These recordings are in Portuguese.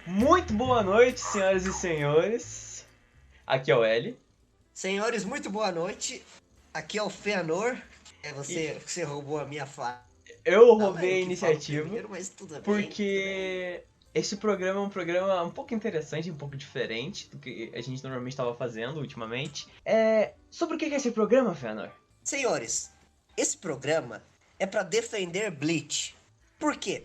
Muito boa noite, senhoras e senhores. Aqui é o L. Senhores, muito boa noite. Aqui é o Feanor. E Você roubou a minha fala. eu roubei Eu a que falo iniciativa primeiro, mas tudo bem, tudo bem. porque esse programa é um programa um pouco interessante, um pouco diferente do que a gente normalmente estava fazendo ultimamente. Sobre o que é esse programa, Fëanor? Senhores, esse programa é pra defender Bleach. Por quê?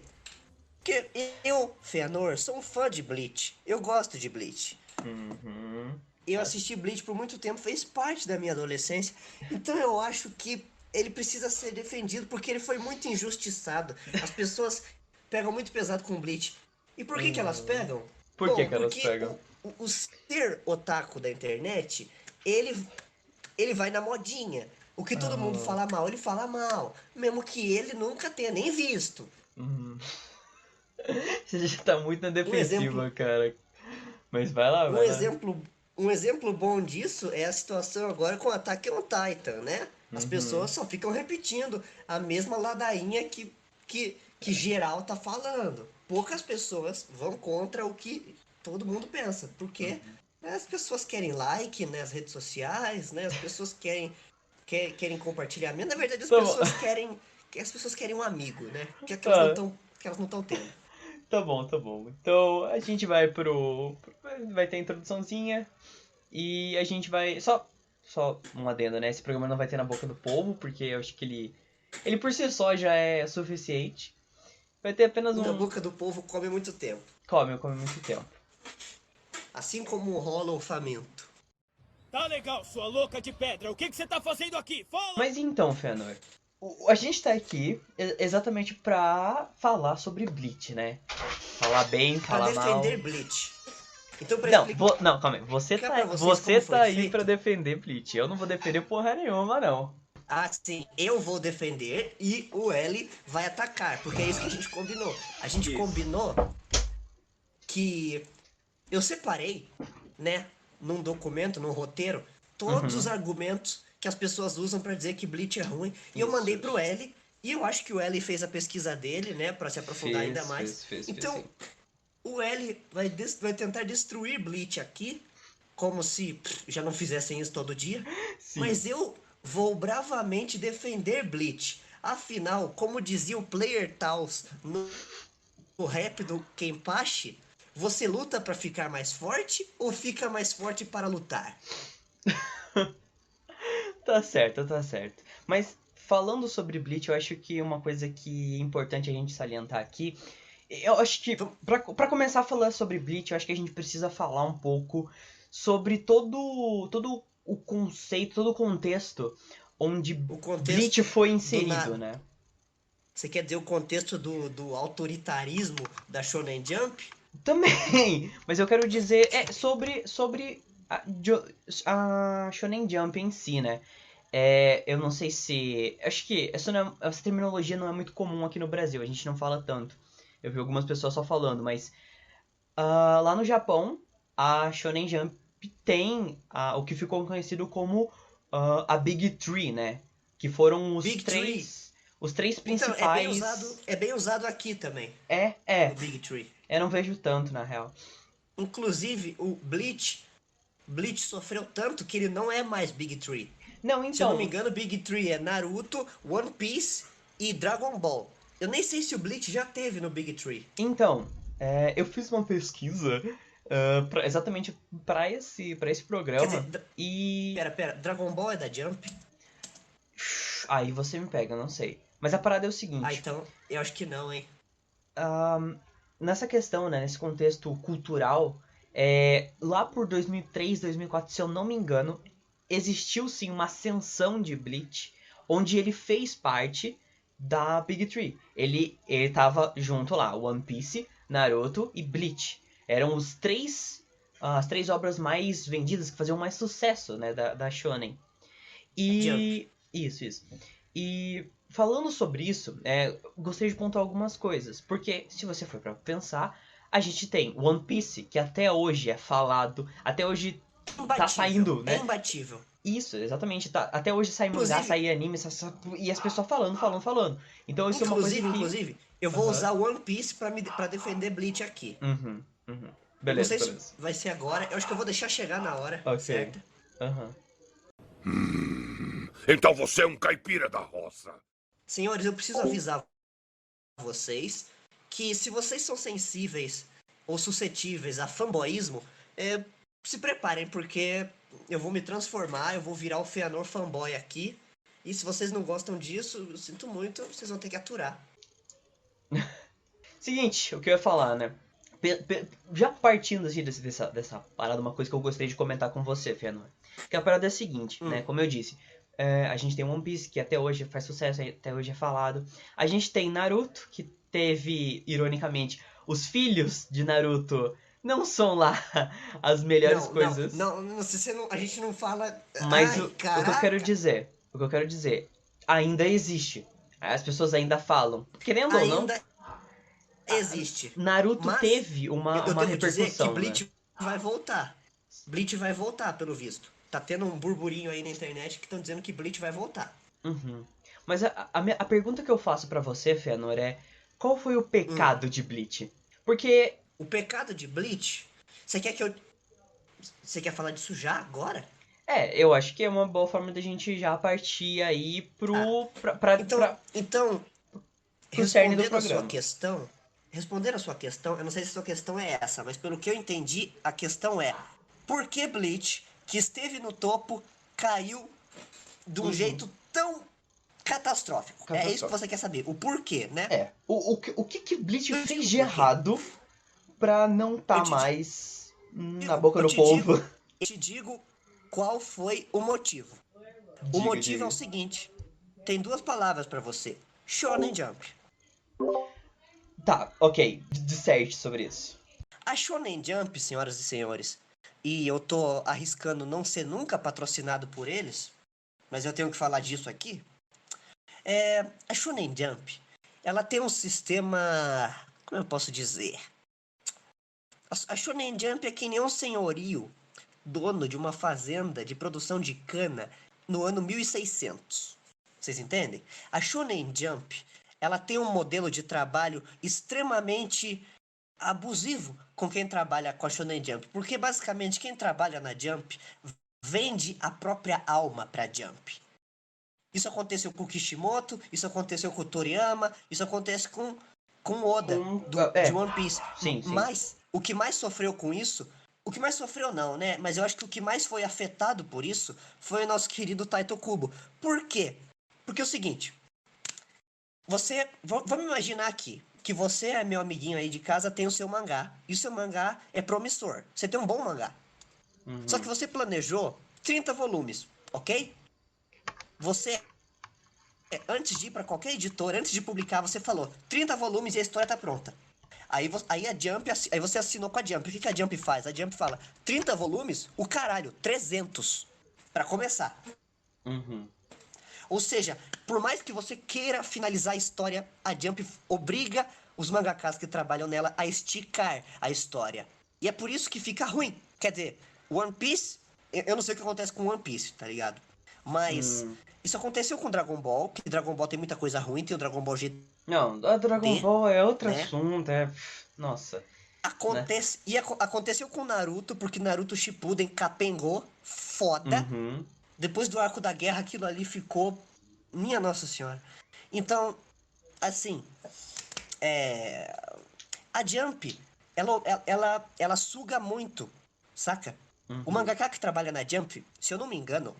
Porque eu, Feanor, sou um fã de Bleach. Eu gosto de Bleach. Uhum. Eu assisti Bleach por muito tempo, fez parte da minha adolescência. Então eu acho que ele precisa ser defendido porque ele foi muito injustiçado. As pessoas pegam muito pesado com Bleach. E por que elas pegam? Por que Bom, que elas porque pegam? o ser otaku da internet, ele vai na modinha. O que todo mundo Ah, fala mal, ele fala mal. Mesmo que ele nunca tenha nem visto. hum. Você já tá muito na Um exemplo, defensiva, cara. Mas vai lá, Um vai lá. exemplo, um exemplo bom disso é a situação agora com o Attack on Titan, né? As Uhum. pessoas só ficam repetindo a mesma ladainha que geral tá falando. Poucas pessoas vão contra o que todo mundo pensa, porque Uhum. né, as pessoas querem like nas redes sociais, né? As pessoas querem compartilhamento. Na verdade, Tá bom. as pessoas querem um amigo, né? Que elas não Tá. estão que elas não estão tendo. Tá bom, tá bom. Então a gente vai Vai ter a introduçãozinha e a gente vai. Só um adendo, né? Esse programa não vai ter na boca do povo, porque eu acho que ele por si só já é suficiente. Vai ter apenas O da um. boca do povo come muito tempo. Come muito tempo. Assim como rola o faminto. Tá legal, sua louca de pedra. O que você tá fazendo aqui? Fala! Mas então, Fëanor, a gente tá aqui exatamente pra falar sobre Bleach, né? Falar bem, Pra falar mal. defender Bleach. Então, pra Não, explicar não, calma aí. pra vocês Você como foi tá aí pra feito, defender Bleach. Eu não vou defender porra nenhuma, não. assim, eu vou defender e o L vai atacar, porque é isso que a gente combinou. A gente Isso. combinou que eu separei, né, num documento, num roteiro, todos os Uhum. argumentos que as pessoas usam pra dizer que Bleach é ruim, e eu Isso, mandei pro isso. L, e eu acho que o L fez a pesquisa dele, né, pra se aprofundar ainda mais. Fez Então, sim. o L vai tentar destruir Bleach aqui, como se já não fizessem isso todo dia. Sim. Mas eu vou bravamente defender Bleach. Afinal, como dizia o Player Taos no rap do Kenpachi, você luta para ficar mais forte ou fica mais forte para lutar? Tá certo, tá certo. Mas falando sobre Bleach, eu acho que uma coisa que é importante a gente salientar aqui. Eu acho que, Vam- pra começar a falar sobre Bleach, eu acho que a gente precisa falar um pouco sobre todo o conceito, todo o contexto onde O Bleach contexto foi do inserido, na... né? Você quer dizer o contexto do autoritarismo da Shonen Jump? Também, mas eu quero dizer sobre a Shonen Jump em si, né? Eu não sei se. Acho que essa terminologia não é muito comum aqui no Brasil, a gente não fala tanto. Eu vi algumas pessoas só falando, mas lá no Japão, a Shonen Jump tem o que ficou conhecido como a Big Three, né? Que foram Big Tree. os três Então, principais. é bem usado aqui também, É, é. no Big Tree. Eu não vejo tanto, na real. Inclusive, o Bleach sofreu tanto que ele não é mais Big Tree. Não, Se eu não me então. engano, Big Tree é Naruto, One Piece e Dragon Ball. Eu nem sei se o Bleach já teve no Big Tree. Então, eu fiz uma pesquisa exatamente para esse Quer dizer, programa e. pera, Dragon Ball é da Jump? Aí você me pega, eu não sei. Mas a parada é o Ah, seguinte: então, eu acho que não, hein? nessa questão, né, nesse contexto cultural, lá por 2003, 2004, se eu não me engano, existiu sim uma ascensão de Bleach, onde ele fez parte da Big Three. Ele tava junto lá, One Piece, Naruto e Bleach. Eram as três obras mais vendidas, que faziam mais sucesso, né, da Shonen. Da Jump. E. Isso. E falando sobre isso, gostaria de pontuar algumas coisas. Porque, se você for pra pensar, a gente tem One Piece, que até hoje é falado, até hoje tá Imbatível, saindo, é né? imbatível. Isso, exatamente. Até hoje sai mangá, Inclusive, sai anime, e as pessoas falando. Então isso é uma coisa que. eu vou Aham. usar One Piece pra defender Bleach aqui. Uhum. Uhum. Não Beleza, sei beleza. se vai ser agora. Eu acho que eu vou deixar chegar na hora, Ok. certo? Aham. Então você é um caipira da roça. Senhores, eu preciso avisar vocês que se vocês são sensíveis ou suscetíveis a fanboísmo, se preparem, porque eu vou me transformar, eu vou virar o Feanor fanboy aqui. E se vocês não gostam disso, eu sinto muito, vocês vão ter que aturar. Seguinte, o que eu ia falar, né? Já partindo assim dessa parada, uma coisa que eu gostaria de comentar com você, Fëanor. Que a parada é a seguinte, né? Como eu disse, a gente tem One Piece, que até hoje faz sucesso, até hoje é falado. A gente tem Naruto, que teve, ironicamente, os filhos de Naruto não são lá as melhores coisas. A gente não fala. Mas Ai, o que eu quero caraca! dizer, ainda existe. As pessoas ainda falam. Querendo ou não, Ainda existe. Naruto Mas teve eu uma devo dizer que repercussão, né? Bleach vai voltar. Bleach vai voltar, pelo visto. Tá tendo um burburinho aí na internet que estão dizendo que Bleach vai voltar. Uhum. Mas a pergunta que eu faço pra você, Fëanor, é qual foi o pecado de Bleach? Porque, O pecado de Bleach. Você quer que eu. Você quer falar disso já agora? eu acho que é uma boa forma da gente já partir aí Ah, então, pro cerne do respondendo a sua programa. questão. Respondendo a sua questão, eu não sei se a sua questão é essa, mas pelo que eu entendi, a questão é: por que Bleach, que esteve no topo, caiu de um jeito tão catastrófico? É isso que você quer saber. O porquê, né? O que Bleach Eu te fez digo de por quê. errado pra não Eu tá te digo, mais na boca eu do te povo? digo, eu te digo qual foi o motivo. O motivo é o Diga. seguinte: tem duas palavras pra você: Shonen Jump. Tá, ok. Disserte sobre isso. A Shonen Jump, senhoras e senhores, e eu tô arriscando não ser nunca patrocinado por eles, mas eu tenho que falar disso aqui. A Shonen Jump, ela tem um sistema, como eu posso dizer? A Shonen Jump é que nem um senhorio, dono de uma fazenda de produção de cana no ano 1600. Vocês entendem? A Shonen Jump, ela tem um modelo de trabalho extremamente abusivo com quem trabalha com a Shonen Jump, porque basicamente quem trabalha na Jump vende a própria alma pra Jump. Isso aconteceu com o Kishimoto, isso aconteceu com o Toriyama, isso acontece com Oda, de One Piece. Sim. Mas o que mais sofreu com isso, o que mais sofreu não, né? Mas eu acho que o que mais foi afetado por isso foi o nosso querido Taito Kubo. Por quê? Porque é o seguinte, vamos imaginar aqui que você é meu amiguinho aí de casa, tem o seu mangá, e o seu mangá é promissor. Você tem um bom mangá. Só que você planejou 30 volumes, ok? Você, antes de ir para qualquer editora, antes de publicar, você falou 30 volumes e a história tá pronta. Aí a Jump, aí você assinou com a Jump. O que a Jump faz? A Jump fala, 30 volumes? O caralho, 300. Para começar. Ou seja, por mais que você queira finalizar a história, a Jump obriga os mangakas que trabalham nela a esticar a história. E é por isso que fica ruim. Quer dizer, One Piece, eu não sei o que acontece com One Piece, tá ligado? Mas isso aconteceu com Dragon Ball, que Dragon Ball tem muita coisa ruim, tem o Dragon Ball GT. Não, a Dragon Ball é outro né? assunto, nossa. Acontece, né? Aconteceu com Naruto, porque Naruto Shippuden capengou, foda. Depois do arco da guerra, aquilo ali ficou... Minha Nossa Senhora. Então, assim... A Jump, ela suga muito, saca? O mangaka que trabalha na Jump, se eu não me engano,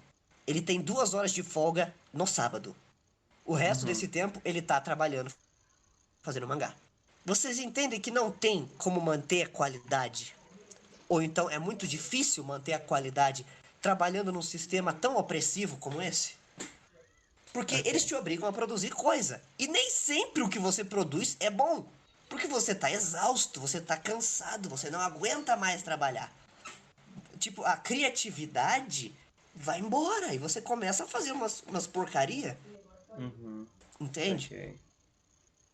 ele tem 2 horas de folga no sábado. O resto desse tempo, ele tá trabalhando, fazendo mangá. Vocês entendem que não tem como manter a qualidade? Ou então é muito difícil manter a qualidade trabalhando num sistema tão opressivo como esse? Porque eles te obrigam a produzir coisa. E nem sempre o que você produz é bom. Porque você tá exausto, você tá cansado, você não aguenta mais trabalhar. Tipo, a criatividade vai embora e você começa a fazer umas porcaria. Entende?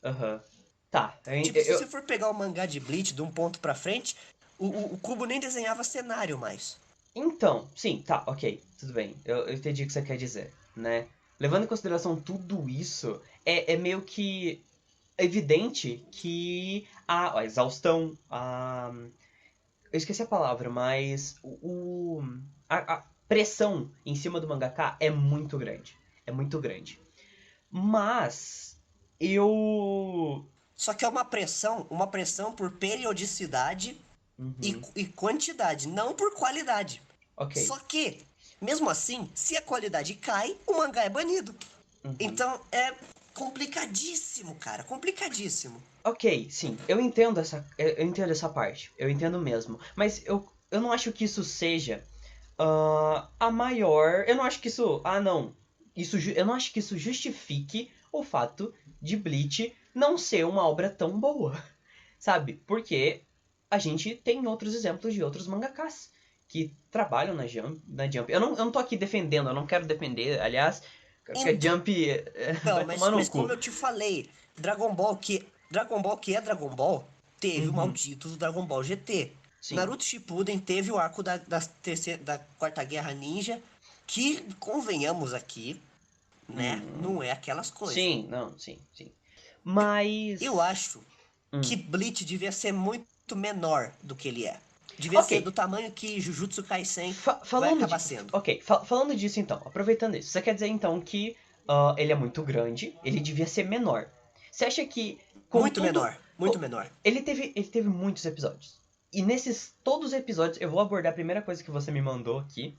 Ok. Tá. Tipo, se você for pegar o mangá de Bleach de um ponto pra frente, o Kubo nem desenhava cenário mais. Então, sim, tá, ok, tudo bem. Eu entendi o que você quer dizer, né? Levando em consideração tudo isso, é meio que... evidente que a exaustão, eu esqueci a palavra, mas a pressão em cima do mangaka é muito grande. É muito grande. Mas Só que é uma pressão por periodicidade e quantidade, não por qualidade. Ok. Só que, mesmo assim, se a qualidade cai, o mangá é banido. Então é complicadíssimo, cara, complicadíssimo. Ok, sim, eu entendo essa parte, eu entendo mesmo, mas eu não acho que isso seja a maior, eu não acho que isso, não, eu não acho que isso justifique o fato de Bleach não ser uma obra tão boa, sabe? Porque a gente tem outros exemplos de outros mangakas que trabalham na Jump. Eu não tô aqui defendendo, eu não quero defender, aliás, quero que a Jump vai tomar no Mas cu. como eu te falei, Dragon Ball que é Dragon Ball, teve o maldito do Dragon Ball GT. Sim. Naruto Shippuden teve o arco da Quarta Guerra Ninja, que, convenhamos aqui, né, não é aquelas coisas. Sim, não, sim. Mas... Eu acho que Bleach devia ser muito menor do que ele é. Devia ser do tamanho que Jujutsu Kaisen vai acabar sendo. Ok, falando disso então, aproveitando isso, você quer dizer então que ele é muito grande, ele devia ser menor. Você acha que... Muito menor. Ele teve muitos episódios. E nesses todos os episódios, eu vou abordar a primeira coisa que você me mandou aqui,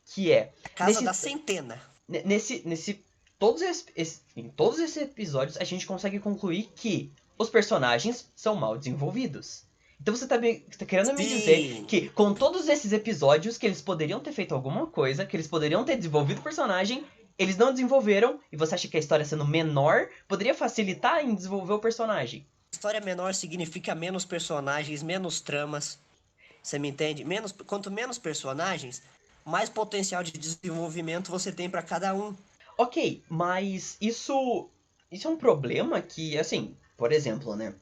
que é... Casa da centena. Em todos esses episódios, a gente consegue concluir que os personagens são mal desenvolvidos. Então você tá querendo me dizer que com todos esses episódios, que eles poderiam ter feito alguma coisa, que eles poderiam ter desenvolvido o personagem, eles não desenvolveram, e você acha que a história sendo menor poderia facilitar em desenvolver o personagem? História menor significa menos personagens, menos tramas. Você me entende? Quanto menos personagens, mais potencial de desenvolvimento você tem pra cada um. Ok, mas isso é um problema que, assim, por exemplo, né?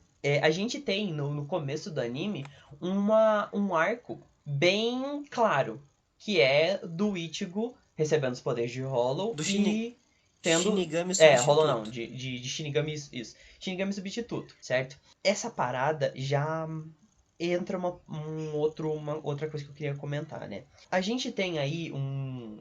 A gente tem no começo do anime um arco bem claro, que é do Ichigo recebendo os poderes de Hollow e tendo... Shinigami substituto. Hollow não, de Shinigami, isso. Shinigami substituto, certo? Essa parada já entra uma outra coisa que eu queria comentar, né? A gente tem aí um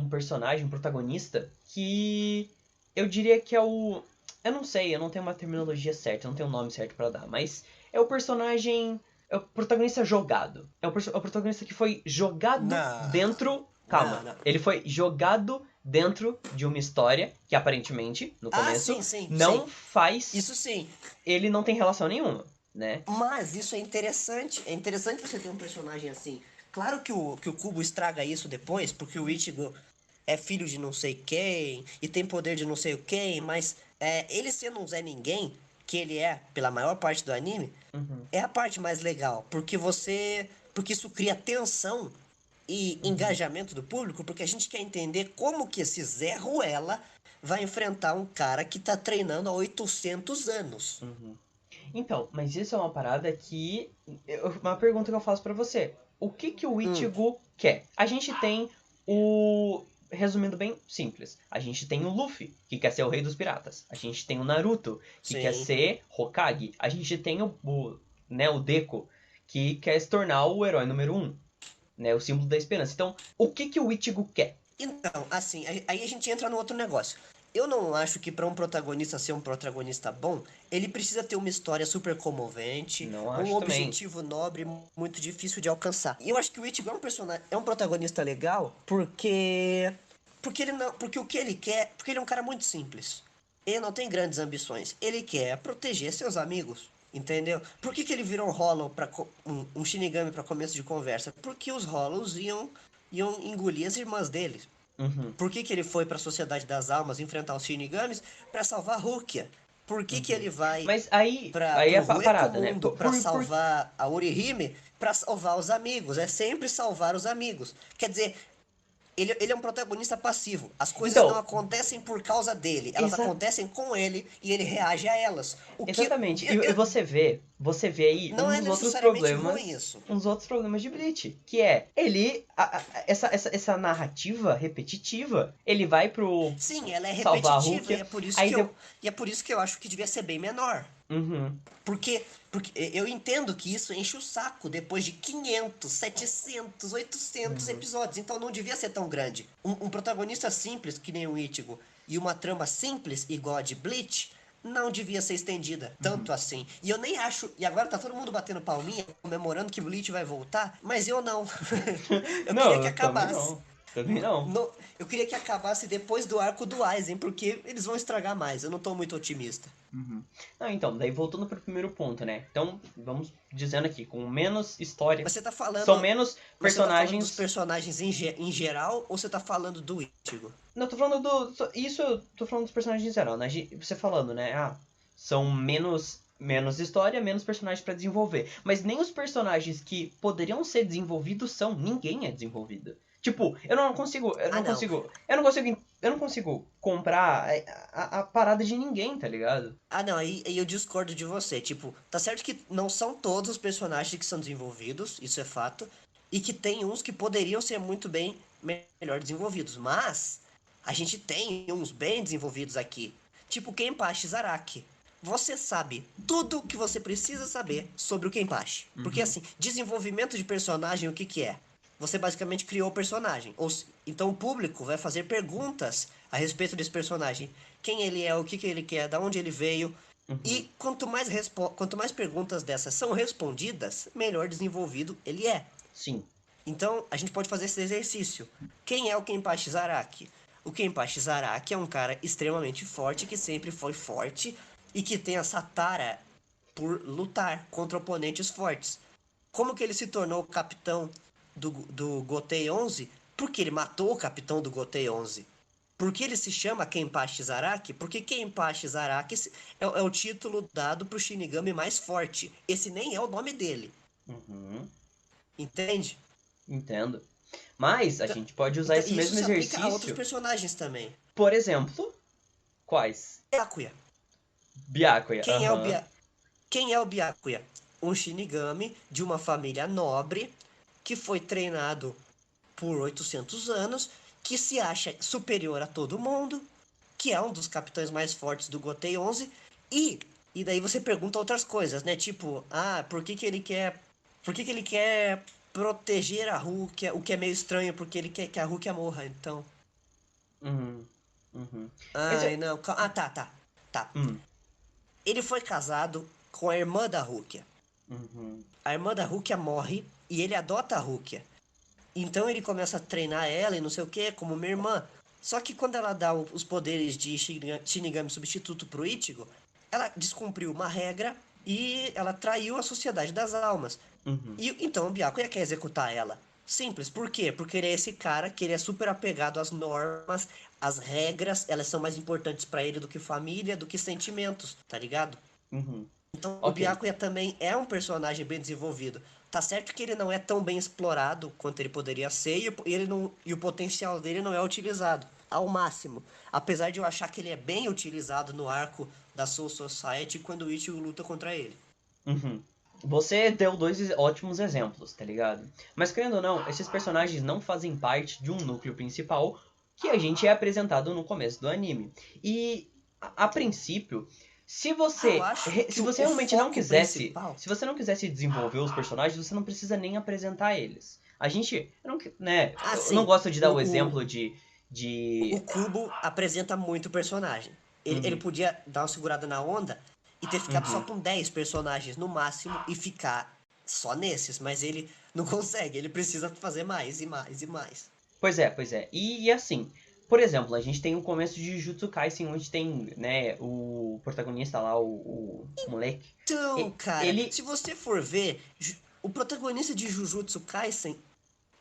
personagem, um protagonista, que eu diria que é o... Eu não sei, eu não tenho uma terminologia certa, eu não tenho um nome certo pra dar, mas é o personagem... É o protagonista jogado. É o protagonista que foi jogado dentro... Calma. Não. Ele foi jogado dentro de uma história que aparentemente, no começo, não faz... Isso sim. Ele não tem relação nenhuma, né? Mas isso é interessante. É interessante você ter um personagem assim. Claro que o Kubo estraga isso depois, porque o Ichigo é filho de não sei quem e tem poder de não sei quem, mas ele sendo um Zé Ninguém, que ele é pela maior parte do anime, é a parte mais legal, porque isso cria tensão e engajamento do público, porque a gente quer entender como que esse Zé Ruela vai enfrentar um cara que tá treinando há 800 anos. Então, mas isso é uma parada que... Uma pergunta que eu faço pra você. O que o Ichigo quer? A gente tem o... Resumindo bem simples, a gente tem o Luffy, que quer ser o rei dos piratas. A gente tem o Naruto, que quer ser Hokage. A gente tem o Deku, que quer se tornar o herói número 1. Né, o símbolo da esperança. Então, o que o Ichigo quer? Então, assim, aí a gente entra no outro negócio. Eu não acho que para um protagonista ser um protagonista bom, ele precisa ter uma história super comovente, um objetivo nobre muito difícil de alcançar. E eu acho que o Ichigo é um protagonista legal porque o que ele quer, porque ele é um cara muito simples. Ele não tem grandes ambições. Ele quer proteger seus amigos. Entendeu? Por que ele virou um Hollow um Shinigami para começo de conversa? Porque os Hollows iam engolir as irmãs dele. Por que ele foi para a Sociedade das Almas enfrentar os Shinigamis? Para salvar Rukia. Por que ele vai para é a parada, né? Para salvar a Orihime? Para salvar os amigos. É sempre salvar os amigos. Quer dizer, ele é um protagonista passivo. As coisas não acontecem por causa dele. Elas acontecem com ele e ele reage a elas. Exatamente. E você vê você vê aí Não é uns outros necessariamente problemas. ruim isso. Uns outros problemas de Bleach. Que é, essa narrativa repetitiva, ele vai pro Sim, ela é salvar a repetitiva Rukia. e é por isso que eu acho que devia ser bem menor. Uhum, Porque eu entendo que isso enche o saco depois de 500, 700, 800 episódios. Então não devia ser tão grande. Um protagonista simples, que nem o Ichigo, e uma trama simples, igual a de Bleach, não devia ser estendida tanto assim. E eu nem acho... E agora tá todo mundo batendo palminha, comemorando que Bleach vai voltar, mas eu não. Eu não, queria que eu também acabasse. não. Também não. Eu queria que acabasse depois do arco do Aizen, porque eles vão estragar mais. Eu não tô muito otimista. Não, então, daí voltando pro primeiro ponto, né? Então, vamos dizendo aqui, com menos história. Mas você tá falando... São menos Mas você tá falando dos personagens. personagens em geral ou você tá falando do Ichigo? Não, tô falando Isso eu tô falando dos personagens em geral, né? Você falando, né? São menos história, menos personagens pra desenvolver. Mas nem os personagens que poderiam ser desenvolvidos são. Ninguém é desenvolvido. Tipo, eu não consigo comprar a parada de ninguém, tá ligado? Ah, não, aí eu discordo de você. Tipo, tá certo que não são todos os personagens que são desenvolvidos, isso é fato. E que tem uns que poderiam ser muito bem melhor desenvolvidos. Mas a gente tem uns bem desenvolvidos aqui. Tipo Kenpachi Zaraki. Você sabe tudo o que você precisa saber sobre o Kenpachi. Porque assim, desenvolvimento de personagem, o que que é? Você basicamente criou o personagem. Então o público vai fazer perguntas a respeito desse personagem. Quem ele é, o que ele quer, da onde ele veio. E quanto mais perguntas dessas são respondidas, melhor desenvolvido ele é. Sim. Então a gente pode fazer esse exercício. Quem é o Kenpachi Zaraki? O Kenpachi Zaraki é um cara extremamente forte, que sempre foi forte e que tem essa tara por lutar contra oponentes fortes. Como que ele se tornou capitão do Gotei 11? Porque ele matou o capitão do Gotei 11. Por que ele se chama Kenpachi Zaraki? Porque Kenpachi Zaraki é o título dado pro Shinigami mais forte. Esse nem é o nome dele. Entende? Entendo. Mas a gente pode usar esse mesmo se aplica exercício. a outros personagens também. Por exemplo, quais? Byakuya. Byakuya. Quem é o Byakuya? Um Shinigami de uma família nobre que foi treinado por 800 anos, que se acha superior a todo mundo, que é um dos capitães mais fortes do Gotei 11, e daí você pergunta outras coisas, né? Tipo, por que ele quer proteger a Rukia, o que é meio estranho, porque ele quer que a Rukia morra, então... Não, tá. Ele foi casado com a irmã da Rukia. A irmã da Rukia morre e ele adota a Rukia. Então ele começa a treinar ela e não sei o que, como uma irmã. Só que quando ela dá os poderes de Shinigami substituto pro Ichigo, ela descumpriu uma regra e ela traiu a Sociedade das Almas. E então o Byakuya quer executar ela. Simples. Por quê? Porque ele é esse cara que ele é super apegado às normas, às regras, elas são mais importantes pra ele do que família, do que sentimentos, tá ligado? Então o Byakuya também é um personagem bem desenvolvido. Tá certo que ele não é tão bem explorado quanto ele poderia ser e o potencial dele não é utilizado ao máximo. Apesar de eu achar que ele é bem utilizado no arco da Soul Society quando o Ichigo luta contra ele. Você deu dois ótimos exemplos, tá ligado? Mas querendo ou não, esses personagens não fazem parte de um núcleo principal que a gente é apresentado no começo do anime. E, a princípio, se você realmente não quisesse, se você não quisesse desenvolver os personagens, você não precisa nem apresentar eles. Eu não gosto de dar o exemplo de... O Kubo apresenta muito personagem. Ele podia dar uma segurada na onda e ter ficado só com 10 personagens no máximo e ficar só nesses, mas ele não consegue, ele precisa fazer mais e mais e mais. Pois é. E assim, por exemplo, a gente tem o começo de Jujutsu Kaisen, onde tem, né, o protagonista lá, o moleque. Então, cara, se você for ver, o protagonista de Jujutsu Kaisen,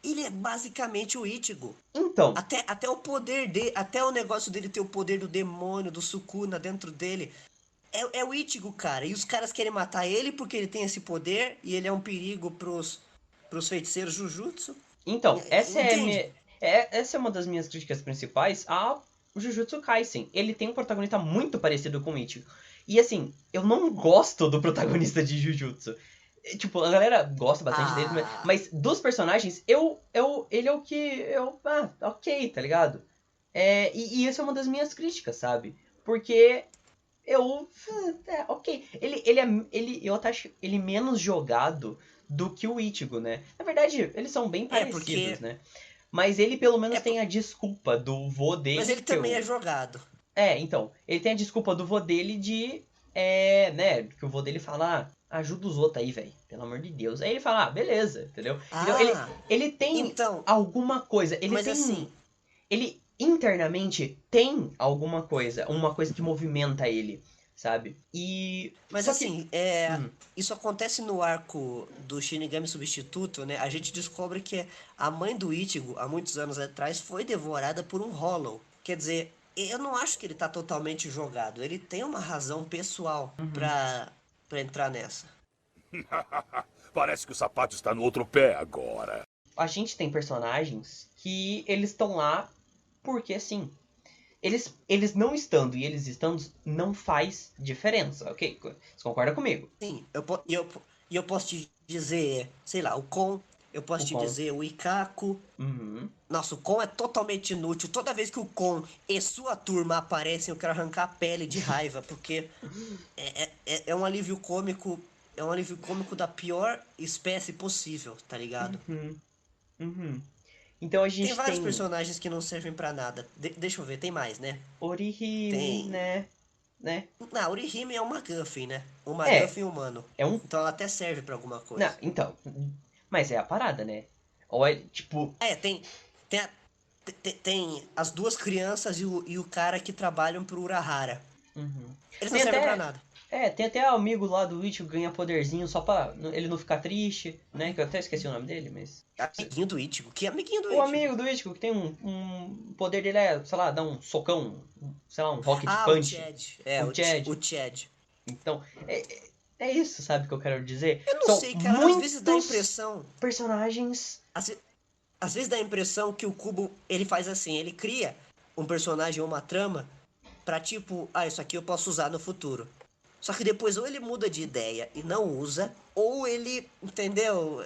ele é basicamente o Ichigo. Então. Até o poder dele, até o negócio dele ter o poder do demônio, do Sukuna dentro dele. É o Ichigo, cara. E os caras querem matar ele porque ele tem esse poder e ele é um perigo pros feiticeiros Jujutsu. Então, essa é uma das minhas críticas principais ao Jujutsu Kaisen. Ele tem um protagonista muito parecido com o Ichigo. E assim, eu não gosto do protagonista de Jujutsu. Tipo, a galera gosta bastante dele, mas dos personagens, ele é o que ok, tá ligado? E isso é uma das minhas críticas, sabe? Porque ok. Eu até acho ele menos jogado do que o Ichigo, né? Na verdade, eles são bem parecidos, né? Mas ele pelo menos tem a desculpa do vô dele. Mas ele também é jogado. Então, ele tem a desculpa do vô dele de, né, que o vô dele fala, ajuda os outros aí, velho, pelo amor de Deus. Aí ele fala, beleza, entendeu? Então, ele tem alguma coisa, ele internamente tem alguma coisa, uma coisa que movimenta ele, sabe? Mas assim, isso acontece no arco do Shinigami Substituto, né? A gente descobre que a mãe do Ichigo, há muitos anos atrás, foi devorada por um Hollow. Quer dizer, eu não acho que ele tá totalmente jogado. Ele tem uma razão pessoal pra entrar nessa. Parece que o sapato está no outro pé agora. A gente tem personagens que eles estão lá porque, assim, eles não estando e eles estando não faz diferença, ok? Você concorda comigo? Sim, eu posso te dizer, sei lá, o Kon, eu posso te dizer o Ikako. Nossa, o Kon é totalmente inútil. Toda vez que o Kon e sua turma aparecem, eu quero arrancar a pele de raiva, porque é um alívio cômico, da pior espécie possível, tá ligado? Então a gente tem vários personagens que não servem pra nada. Deixa eu ver, tem mais, né? Orihime, né? Não, Orihime é uma MacGuffin, né? Um MacGuffin humano. Então ela até serve pra alguma coisa. Não, então. Mas é a parada, né? Ou é, tipo... Tem as duas crianças e o cara que trabalham pro Urahara. Eles não servem pra nada. Tem até amigo lá do Ichigo que ganha poderzinho só pra ele não ficar triste, né? Que eu até esqueci o nome dele, mas... Amiguinho do Ichigo? Que amiguinho do Ichigo? O amigo do Ichigo, que tem um poder dele sei lá, dar um socão, sei lá, um rocket punch. O Chad. Então, é isso, sabe, que eu quero dizer? Eu não sei, cara, às vezes dá a impressão... personagens... Às vezes dá a impressão que o Kubo, ele faz assim, ele cria um personagem ou uma trama pra tipo, isso aqui eu posso usar no futuro. Só que depois ou ele muda de ideia e não usa, ou ele, entendeu?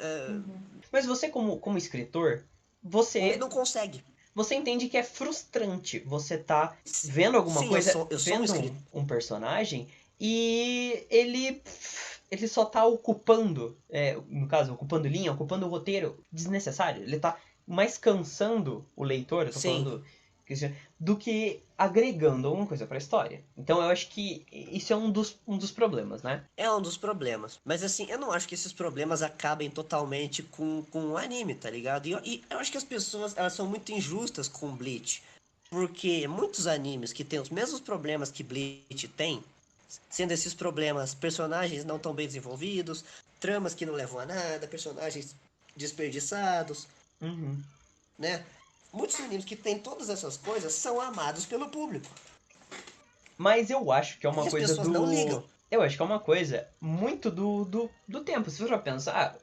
Mas você como escritor, você não consegue. Você entende que é frustrante você tá vendo alguma coisa, eu sou vendo um personagem e ele só tá ocupando, no caso, ocupando linha, ocupando o roteiro desnecessário. Ele tá mais cansando o leitor, eu tô falando, do que agregando alguma coisa pra história. Então eu acho que isso é um dos problemas, né? É um dos problemas. Mas assim, eu não acho que esses problemas acabem totalmente com o anime, tá ligado? E eu acho que as pessoas, elas são muito injustas com Bleach. Porque muitos animes que têm os mesmos problemas que Bleach tem, sendo esses problemas personagens não tão bem desenvolvidos, tramas que não levam a nada, personagens desperdiçados, né? Muitos animes que têm todas essas coisas são amados pelo público. Mas eu acho que é uma coisa as pessoas não ligam. Eu acho que é uma coisa muito do tempo. Se você for pensar,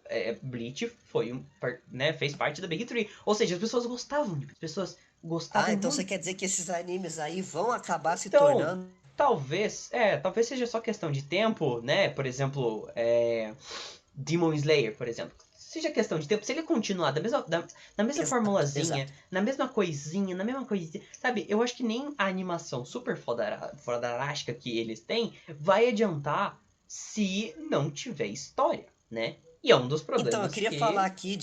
Bleach foi fez parte da Big Three. Ou seja, as pessoas gostavam de Bleach. As pessoas gostavam então muito. você quer dizer que esses animes aí vão acabar se tornando... Talvez seja só questão de tempo, né? Por exemplo, Demon Slayer, por exemplo. Seja questão de tempo, se ele continuar na mesma formulazinha, na mesma coisinha, sabe? Eu acho que nem a animação super fodarástica que eles têm vai adiantar se não tiver história, né? E é um dos problemas. Então, eu queria falar aqui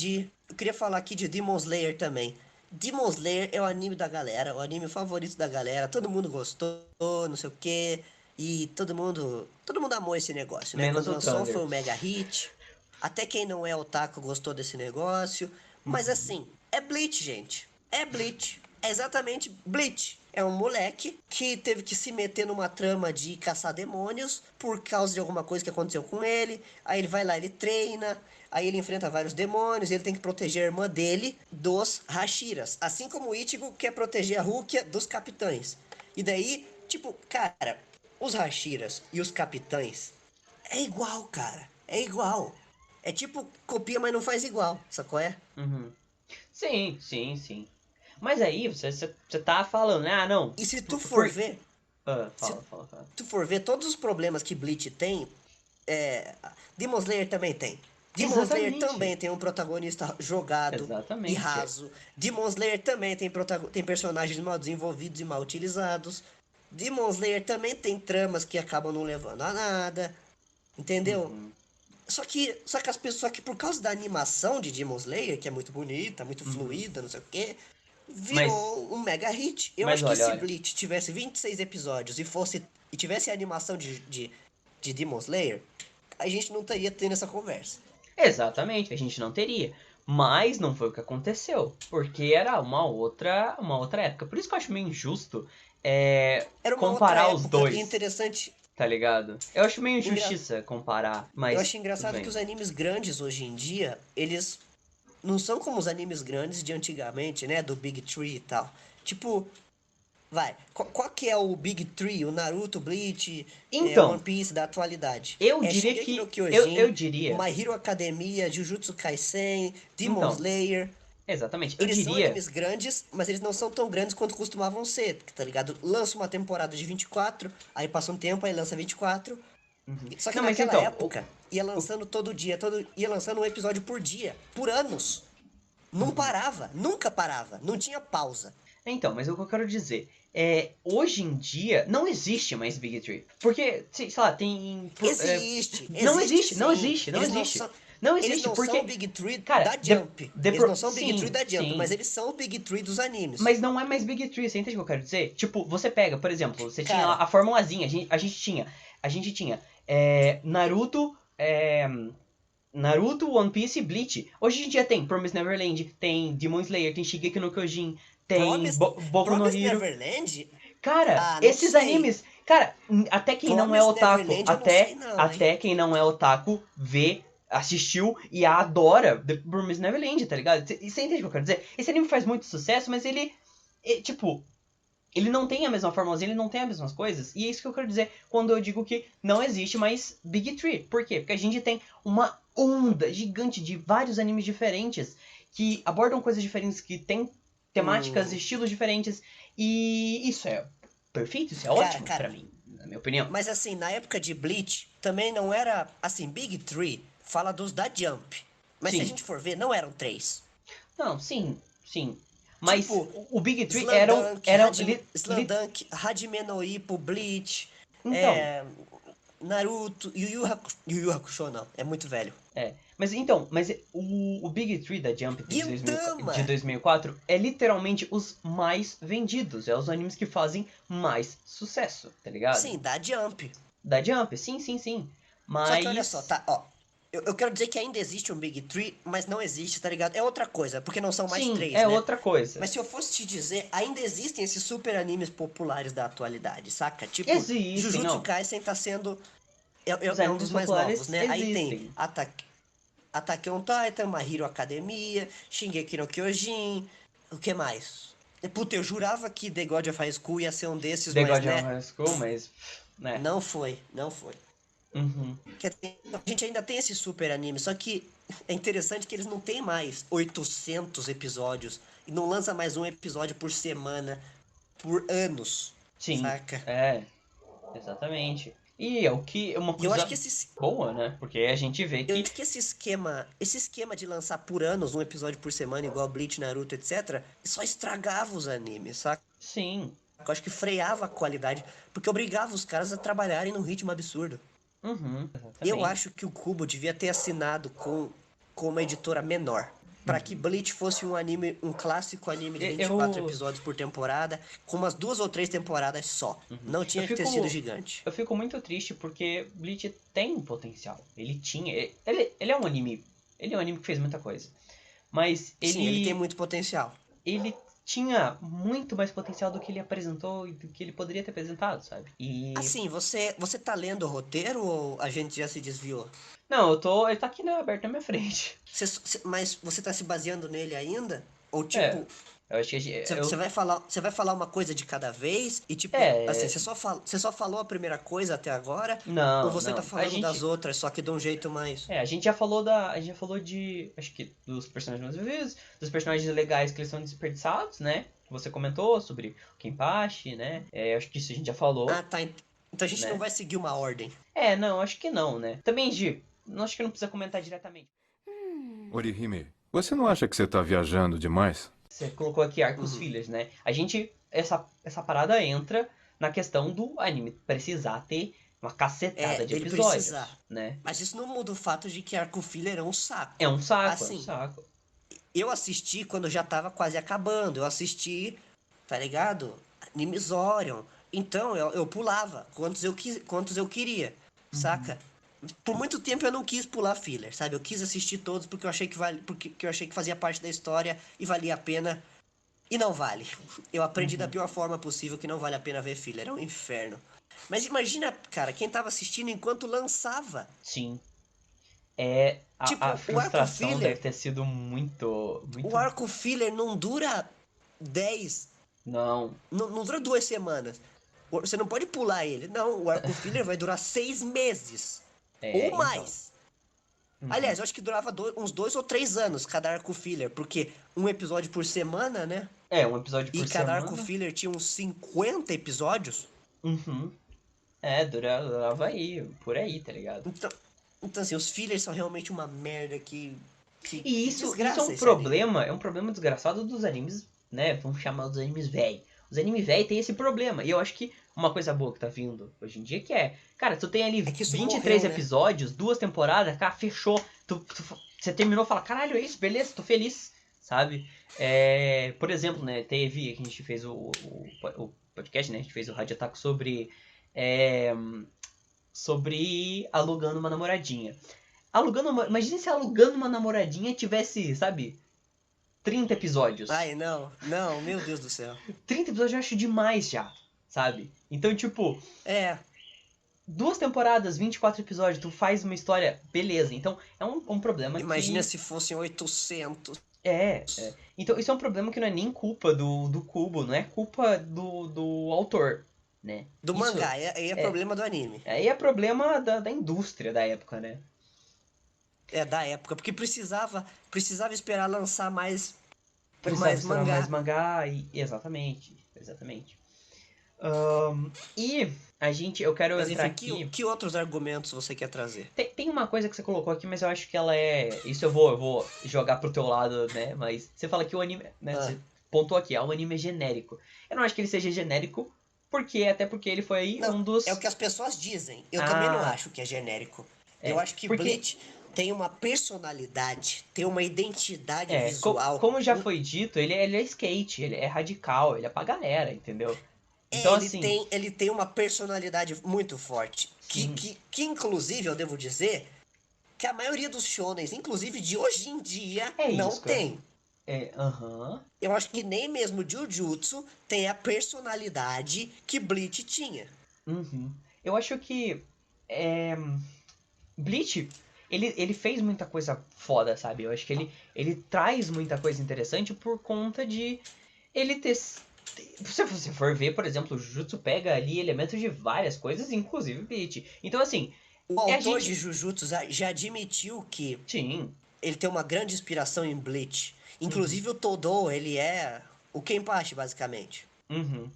de Demon Slayer também. Demon Slayer é o anime da galera, o anime favorito da galera, todo mundo gostou, não sei o quê, e todo mundo amou esse negócio, né? Menos quando lançou Thunder. foi um mega hit. Até quem não é otaku gostou desse negócio. Mas assim, é Bleach, gente. É Bleach. É exatamente Bleach. É um moleque que teve que se meter numa trama de caçar demônios por causa de alguma coisa que aconteceu com ele. Aí ele vai lá, ele treina. Aí ele enfrenta vários demônios. Ele tem que proteger a irmã dele dos Hashiras. Assim como o Ichigo quer proteger a Rukia dos capitães. E daí, tipo, cara, os Hashiras e os capitães é igual, cara. É igual. É tipo, copia, mas não faz igual, sacou? Sim. Mas aí, você tá falando, não... E se tu for ver... Fala. Se tu for ver todos os problemas que Bleach tem, Demon Slayer também tem. Demon Slayer Exatamente. também tem um protagonista jogado Exatamente. e raso. Demon Slayer também tem personagens mal desenvolvidos e mal utilizados. Demon Slayer também tem tramas que acabam não levando a nada. Entendeu? Uhum. Só que as pessoas, só que por causa da animação de Demon Slayer, que é muito bonita, muito fluida, não sei o quê, virou um mega hit. Eu mas acho que se olha. Bleach tivesse 26 episódios e tivesse a animação de Demon Slayer, a gente não estaria tendo essa conversa. Exatamente, a gente não teria. Mas não foi o que aconteceu. Porque era uma outra época. Por isso que eu acho meio injusto Era uma comparar outra os época, dois. e interessante. Tá ligado? Eu acho meio injustiça comparar, mas... Eu acho engraçado tudo bem. que os animes grandes hoje em dia, eles não são como os animes grandes de antigamente, né? Do Big Three e tal. Tipo, qual que é o Big Three? O Naruto, Bleach, Então, One Piece da atualidade? eu diria Shingeki que... no Kyojin, Eu diria... My Hero Academia, Jujutsu Kaisen, Demon Então, Slayer. exatamente, eu Eles são diria... animes grandes, mas eles não são tão grandes quanto costumavam ser, tá ligado? Lança uma temporada de 24, aí passa um tempo, aí lança 24. Uhum. Só que Não, mas naquela então, época, ia lançando todo dia, ia lançando um episódio por dia, por anos. Não parava, nunca parava, não tinha pausa. Então, mas o que eu quero dizer hoje em dia não existe mais Big Three. Porque, sei lá, tem... Existe, não existe, sim. não existe, não Eles existe. Não são, Não eles existe, não porque... são o Big Three cara, da Jump. Eles não são o Big sim, Three da Jump, sim. mas eles são o Big Three dos animes. Mas não é mais Big Three, você entende o que eu quero dizer? Tipo, você pega, por exemplo, você tinha Cara. lá a formulazinha, a gente tinha Naruto, One Piece e Bleach. Hoje em dia tem Promise Neverland, tem Demon Slayer, tem Shingeki no Kyojin, tem Boku no Promise Hero. Neverland? Cara, não esses sei. animes, cara, até quem não é Promise otaku, Neverland eu não sei não, hein? até quem não é otaku assistiu e adora The Promised Neverland, tá ligado? Você entende o que eu quero dizer? Esse anime faz muito sucesso, mas ele não tem a mesma fórmula, ele não tem as mesmas coisas. E é isso que eu quero dizer quando eu digo que não existe mais Big Three. Por quê? Porque a gente tem uma onda gigante de vários animes diferentes que abordam coisas diferentes, que tem temáticas e estilos diferentes. E isso é perfeito, isso é ótimo pra mim, na minha opinião. Mas assim, na época de Bleach, também não era, assim, Big Three fala dos da Jump. Mas Sim. se a gente for ver, não eram 3. Não, sim. Mas Tipo, o Big Three eram Slandunk, Hajime no Ippo, Bleach, Então. Naruto, Yu Yu Hakusho não, é muito velho. Mas o Big Three da Jump de Gintama! 2004 é literalmente os mais vendidos. É os animes que fazem mais sucesso, tá ligado? Sim, da Jump. Da Jump, sim. Mas... Só que olha só, tá, ó. Eu quero dizer que ainda existe um Big Three, mas não existe, tá ligado? É outra coisa, porque não são mais sim, 3, é né? outra coisa. Mas se eu fosse te dizer, ainda existem esses super animes populares da atualidade, saca? Tipo, Existem, Jujutsu não. Kaisen tá sendo... Os É um animes dos mais populares novos, né? Aí tem existem. Attack on Titan, My Hero Academia, Shingeki no Kyojin, o que mais? Puta, eu jurava que The God of High School ia ser um desses, The mas God né? of High School, mas... né? Não foi. Uhum. A gente ainda tem esse super anime, só que é interessante que eles não têm mais 800 episódios e não lança mais um episódio por semana por anos. Sim, Saca? exatamente. E é o que é uma E eu coisa acho que esse boa, né? Porque a gente vê Eu que... acho que esse esquema de lançar por anos um episódio por semana, igual Bleach, Naruto, etc., só estragava os animes, saca? Sim. Eu acho que freava a qualidade, porque obrigava os caras a trabalharem num ritmo absurdo. Uhum, Eu acho que o Kubo devia ter assinado com uma editora menor. Pra que Bleach fosse um clássico anime de 24 episódios por temporada, com umas 2 ou 3 temporadas só. Não tinha que ter sido gigante. Eu fico muito triste porque Bleach tem um potencial. Ele tinha... Ele é um anime... Ele é um anime que fez muita coisa. Mas ele... Sim, ele tem muito potencial. Ele tinha muito mais potencial do que ele apresentou e do que ele poderia ter apresentado, sabe? E... Assim, você tá lendo o roteiro ou a gente já se desviou? Não, ele tá aqui, né, aberto na minha frente. Mas você tá se baseando nele ainda? Ou tipo, Eu acho que Você vai falar uma coisa de cada vez e tipo, assim, É, você só falou a primeira coisa até agora, ou não, você tá não. A falando das gente, outras, só que de um jeito mais. a gente já falou de, acho que dos personagens mais vividos, dos personagens legais que eles são desperdiçados, né? Que você comentou sobre o Kenpachi, né? Acho que isso a gente já Ah, falou, tá. Então a gente não né? vai seguir uma ordem. Não, acho que não, né? Também, Gi, acho que não precisa comentar diretamente. Orihime, você não acha que você tá viajando demais? Você colocou aqui arcos Uhum. fillers, né? Essa parada entra na questão do anime precisar ter uma cacetada de Dele episódios, precisar. né? Mas isso não muda o fato de que Arco Filler é um É saco. um saco, é um Assim, saco. eu assisti quando já tava quase acabando. Eu assisti, tá ligado? Anime Zorion. Então eu pulava quantos eu queria, saca? Por muito tempo eu não quis pular filler, sabe? Eu quis assistir todos porque eu achei porque eu achei que fazia parte da história e valia a pena. E não vale. Eu aprendi da Uhum. pior forma possível que não vale a pena ver filler. É um inferno. Mas imagina, cara, quem tava assistindo enquanto lançava. Sim. A Tipo, o arco frustração deve filler. ter sido muito, O muito. arco filler não dura 10. Não. Não dura 2 semanas. Você não pode pular ele. Não, o arco filler vai durar 6 meses. Ou Então. mais. Uhum. Aliás, eu acho que durava uns 2 ou 3 anos cada arco filler. Porque um episódio por semana, né? Um episódio E por cada arco semana. filler tinha uns 50 episódios. Uhum. Durava aí, por aí, tá ligado? Então, então assim, os fillers são realmente uma merda E que isso desgraça esse anime. é um problema desgraçado dos animes, né? Vamos chamar dos animes velho. Os animes velho tem esse problema. E eu acho que uma coisa boa que tá vindo hoje em dia que cara, tu tem ali É que isso 23 morreu, né? episódios, 2 temporadas, cara, fechou. Você terminou e fala, caralho, é isso, beleza, tô feliz, sabe? Por exemplo, né, teve, que a gente fez o podcast, né? A gente fez o Rádio Ataque é, sobre alugando uma namoradinha. Imagina se alugando uma namoradinha tivesse, sabe, 30 episódios. Ai, não, não, meu Deus do céu. 30 episódios eu acho demais já, sabe? Então, tipo, É, 2 temporadas, 24 episódios, tu faz uma história, beleza. Então, é um problema imagina que. se fossem 800. Então, isso é um problema que não é nem culpa do Kubo, não é culpa do autor, né? Do Isso mangá, aí é é. problema do anime. Aí é problema da indústria da época, né? É da época, porque precisava esperar lançar Precisava mais esperar mais mangá. mangá e. Exatamente. E eu quero Mas entrar enfim, aqui. que outros argumentos você quer trazer? Tem uma coisa que você colocou aqui, mas eu acho que ela é. Isso eu vou jogar pro teu lado, né? Mas você fala que o anime. Né? Ah, Você pontuou aqui, o anime é genérico. Eu não acho que ele seja genérico, até porque ele foi aí não, um é o dos. que as pessoas dizem. Eu também não Ah, acho que é genérico. Eu acho que porque. Bleach tem uma personalidade, tem uma identidade visual. Como já foi dito, ele é skate, ele é radical, ele é pra galera, entendeu? Então, assim, Ele tem uma personalidade muito forte. sim, Que inclusive, eu devo dizer, que a maioria dos shonens, inclusive de hoje em dia, é não isso, cara. tem. Aham. Eu acho que nem mesmo Jujutsu tem a personalidade que Bleach tinha. Uhum. Eu acho que é, Bleach, ele fez muita coisa foda, sabe? Eu acho que ele traz muita coisa interessante por conta de ele ter. Se você for ver, por exemplo, o Jujutsu pega ali elementos de várias coisas, inclusive Bleach. Então, assim, O a autor de gente. Jujutsu já admitiu que Sim. ele tem uma grande inspiração em Bleach. Uhum. Inclusive o Todo, ele é o Kenpachi, basicamente. Uhum.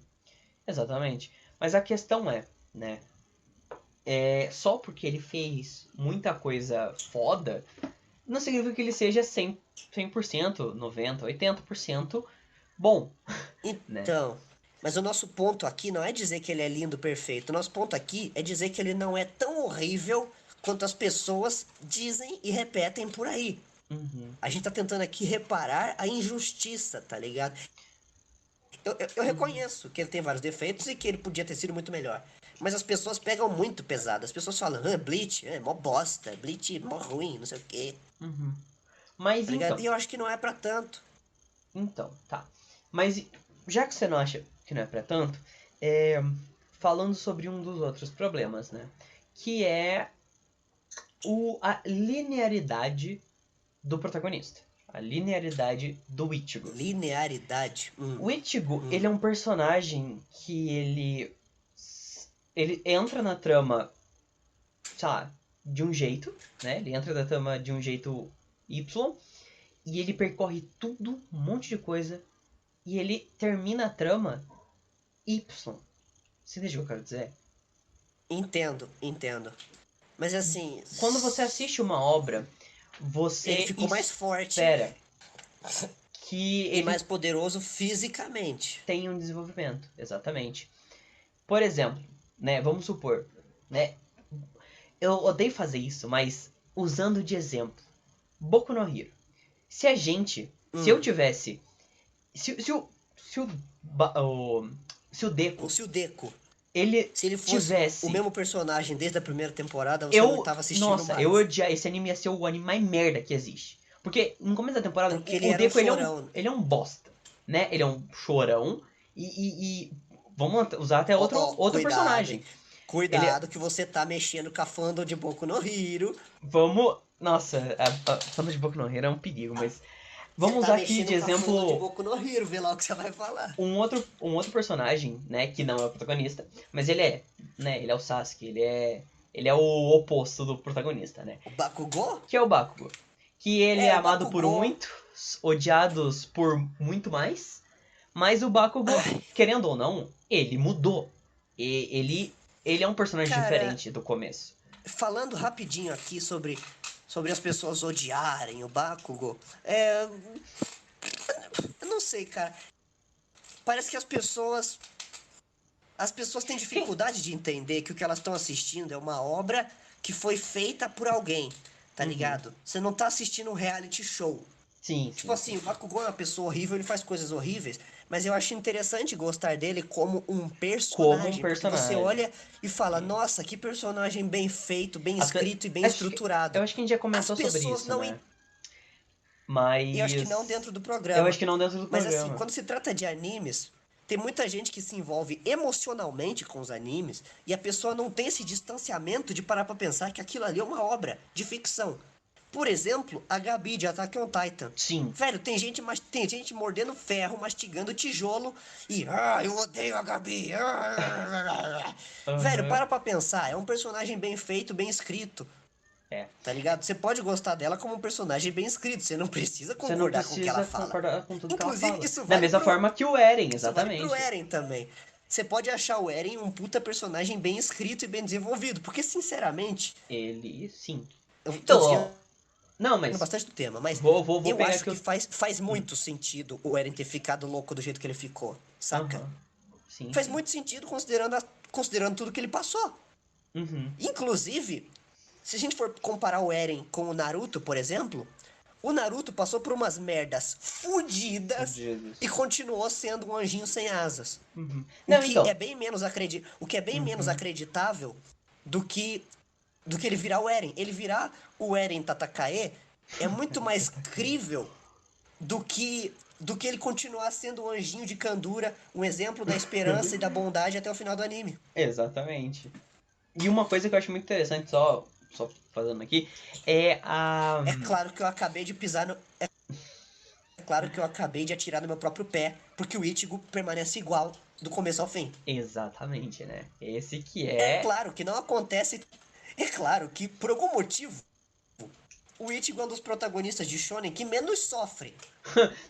Exatamente. Mas a questão né? Só porque ele fez muita coisa foda, não significa que ele seja 100%, 90%, 80% bom, né? Então, mas o nosso ponto aqui não é dizer que ele é lindo, perfeito. O nosso ponto aqui é dizer que ele não é tão horrível quanto as pessoas dizem e repetem por aí. Uhum. A gente tá tentando aqui reparar a injustiça, tá ligado? Eu reconheço que ele tem vários defeitos e que ele podia ter sido muito melhor. Mas as pessoas pegam muito pesado. As pessoas falam, Bleach, mó bosta, Bleach, mó ruim, não sei o quê. Uhum. Mas Tá ligado? E eu acho que não é pra tanto. tá. Mas já que você não acha que não é pra tanto, falando sobre um dos outros problemas, né? Que é a linearidade do protagonista. A linearidade do Ichigo. Linearidade. O Ichigo, ele é um personagem que ele entra na trama, sei lá, de um jeito, né? Ele entra na trama de um jeito Y e ele percorre tudo, um monte de coisa, e ele termina a trama Y. Você entende o que eu quero dizer? Entendo. Mas assim. Quando você assiste uma obra, você Ele ficou mais forte. espera que E ele mais poderoso fisicamente. tem um desenvolvimento, exatamente. Por exemplo, né, vamos supor, né, eu odeio fazer isso, mas usando de exemplo, Boku no Hero. Se a gente, se eu tivesse, se o Deku, Ou se o Deco, ele se ele fosse tivesse, o mesmo personagem desde a primeira temporada, você eu, não tava assistindo nossa, mais. eu odiar, esse anime ia ser o anime mais merda que existe. Porque no começo da temporada, Porque o ele era Deku, um chorão. ele é um bosta, né? Ele é um chorão e vamos usar até outro Cuidado, personagem. hein? Cuidado que você tá mexendo com a fandom de Boku no Hero. Vamos, nossa, a fandom de Boku no Hero é um perigo, mas vamos Você usar tá aqui de mexendo com a fandom de exemplo Boku no Hero, vê lá o que você vai falar. um outro personagem, né, que não é o protagonista, mas ele é, né, ele é o Sasuke, ele é o oposto do protagonista, né? O Bakugou? Que é o Bakugo. Que ele é o amado por Bakugou. muitos, odiados por muito mais, mas o Bakugo, querendo ou não, ele mudou. Ele é um personagem Cara, diferente do começo. Falando rapidinho aqui sobre as pessoas odiarem o Bakugou, eu não sei, cara. Parece que as pessoas têm dificuldade de entender que o que elas estão assistindo é uma obra que foi feita por alguém, tá ligado? Você não tá assistindo um reality show. Sim, Tipo assim, o Bakugou é uma pessoa horrível, ele faz coisas horríveis, mas eu acho interessante gostar dele como um personagem. Porque você olha e fala, nossa, que personagem bem feito, bem escrito e bem estruturado. Eu acho que a gente já comentou sobre isso, não né? Mas... Eu acho que não dentro do programa. Eu acho que não dentro do programa. Mas assim, quando se trata de animes, tem muita gente que se envolve emocionalmente com os animes e a pessoa não tem esse distanciamento de parar pra pensar que aquilo ali é uma obra de ficção. Por exemplo, a Gabi de Attack on Titan. Sim. Velho, tem gente mordendo ferro, mastigando tijolo e... eu odeio a Gabi. Velho, para pra pensar. É um personagem bem feito, bem escrito. É. Tá ligado? Você pode gostar dela como um personagem bem escrito. Você não precisa concordar com o que ela fala. Concordar com tudo Inclusive, que ela fala. isso Da vale mesma forma que o Eren, exatamente. Isso vale pro Eren também. Você pode achar o Eren um puta personagem bem escrito e bem desenvolvido. Porque, sinceramente... Ele, sim. Então, não, mas... bastante do tema, mas vou eu pegar acho que faz muito sentido o Eren ter ficado louco do jeito que ele ficou, saca? Sim, faz muito sentido considerando tudo que ele passou. Inclusive, se a gente for comparar o Eren com o Naruto, por exemplo, o Naruto passou por umas merdas fudidas e continuou sendo um anjinho sem asas. É bem menos o que é bem menos acreditável do que ele virar o Eren. Ele virar o Eren Tatakae é muito mais crível do que ele continuar sendo um anjinho de Kandura, um exemplo da esperança e da bondade até o final do anime. Exatamente. E uma coisa que eu acho muito interessante, só fazendo aqui, é a... É claro que eu acabei de pisar no... É claro que eu acabei de atirar no meu próprio pé, porque o Ichigo permanece igual do começo ao fim. Exatamente, né? Esse que É claro que não acontece... É claro que, por algum motivo, o Ichigo é um dos protagonistas de Shonen que menos sofre.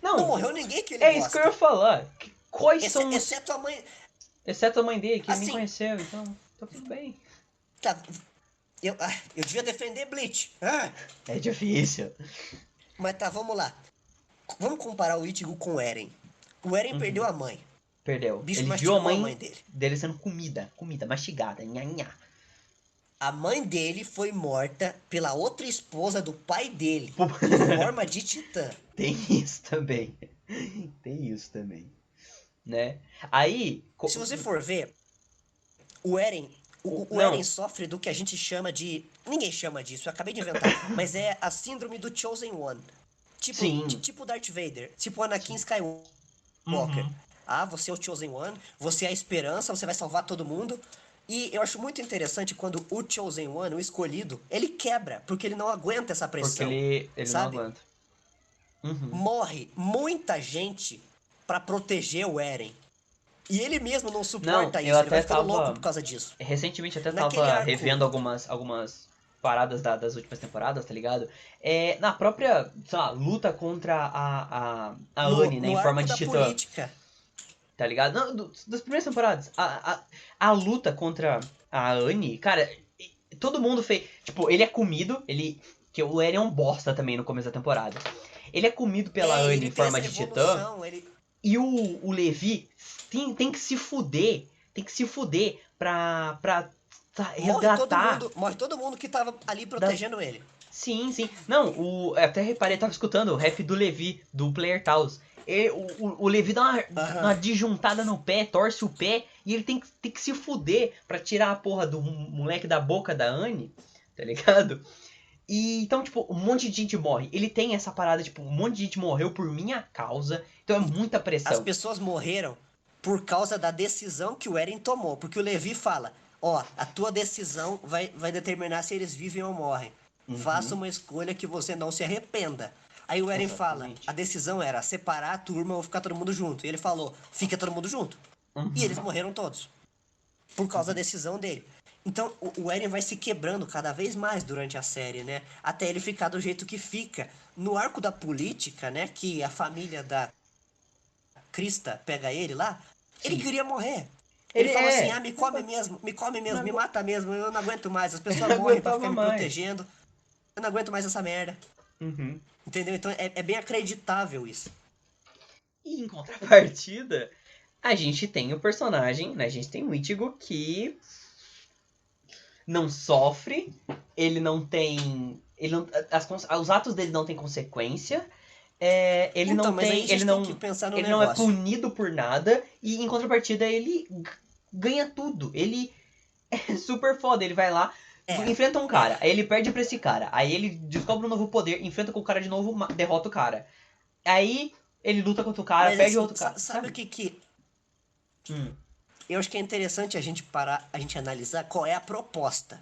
Não morreu ninguém que ele gosta. É isso que eu ia falar. Quais são... Exceto a mãe... Exceto a mãe dele, que assim, ele nem conheceu, então tá tudo bem. Tá, eu devia defender Bleach. É difícil. Mas tá, vamos lá. Vamos comparar o Ichigo com o Eren. O Eren perdeu a mãe. Perdeu. O bicho ele viu a mãe dele sendo comida mastigada, nha. A mãe dele foi morta pela outra esposa do pai dele, em forma de titã. Tem isso também. Né? Aí... Se você for ver, o Eren... O Eren sofre do que a gente chama de... Ninguém chama disso, eu acabei de inventar. Mas é a síndrome do Chosen One. Tipo Darth Vader. Tipo Anakin Skywalker. Você é o Chosen One, você é a esperança, você vai salvar todo mundo. E eu acho muito interessante quando o Chosen One, o escolhido, ele quebra, porque ele não aguenta essa pressão. Porque ele não aguenta. Uhum. morre muita gente pra proteger o Eren. E ele mesmo não Não, suporta eu isso, ele vai até ficando louco tava. por causa disso. Recentemente até Naquele tava arco, revendo algumas paradas das últimas temporadas, tá ligado? Na própria, sei lá, luta contra a no, Anne, né, no em forma arco de da titã, política, tá ligado? Não, das primeiras temporadas, a luta contra a Anne, cara, todo mundo fez. Tipo, ele é comido, que o Eren é um bosta também no começo da temporada. Ele é comido pela Anne ele em tem forma essa de titã. evolução, ele... E o Levi tem que se fuder. Tem que se fuder pra resgatar Morre todo mundo que tava ali das. protegendo ele. Sim, sim. Não, eu até reparei, tava escutando o rap do Levi, do Player Taos. O Levi dá uma Aham. disjuntada no pé, torce o pé, e ele tem que se fuder pra tirar a porra do moleque da boca da Anne, tá ligado? E então, tipo, um monte de gente morre. Ele tem essa parada, tipo, um monte de gente morreu por minha causa, então é muita As pressão. pessoas morreram por causa da decisão que o Eren tomou. Porque o Levi fala, ó, a tua decisão vai determinar se eles vivem ou morrem. Faça Uhum, uma escolha que você não se arrependa. Aí o Eren fala, a exatamente. decisão era separar a turma ou ficar todo mundo junto. E ele falou, fica todo mundo junto. E eles Uhum, morreram todos. Por causa da uhum. decisão dele. Então o Eren vai se quebrando cada vez mais durante a série, né? Até ele ficar do jeito que fica. No arco da política, né? Que a família da Krista pega ele lá, ele Sim. queria morrer. Ele Ele falou assim: é. ah, me come Não, mesmo, me mata mesmo, eu não aguento mais. As eu pessoas não morrem pra ficar aguentava me mais. protegendo, eu não aguento mais essa merda. Uhum. Entendeu? Então é bem acreditável isso. E em contrapartida, a gente tem o personagem, né? A gente tem o Ichigo que não sofre, ele não tem. Ele não, os atos dele não têm consequência. Ele Então, não mas aí tem. a gente tem que pensar no Ele não é negócio. punido por nada. E em contrapartida, ele ganha tudo. Ele é super foda. Ele vai lá, É, enfrenta um é. cara. Aí ele perde pra esse cara. Aí ele descobre um novo poder, enfrenta com o cara de novo, derrota o cara. Aí ele luta contra o cara, Mas perde o assim, outro cara. sabe o Sabe? que Hum, eu acho que é interessante a gente parar, a gente analisar qual é a proposta.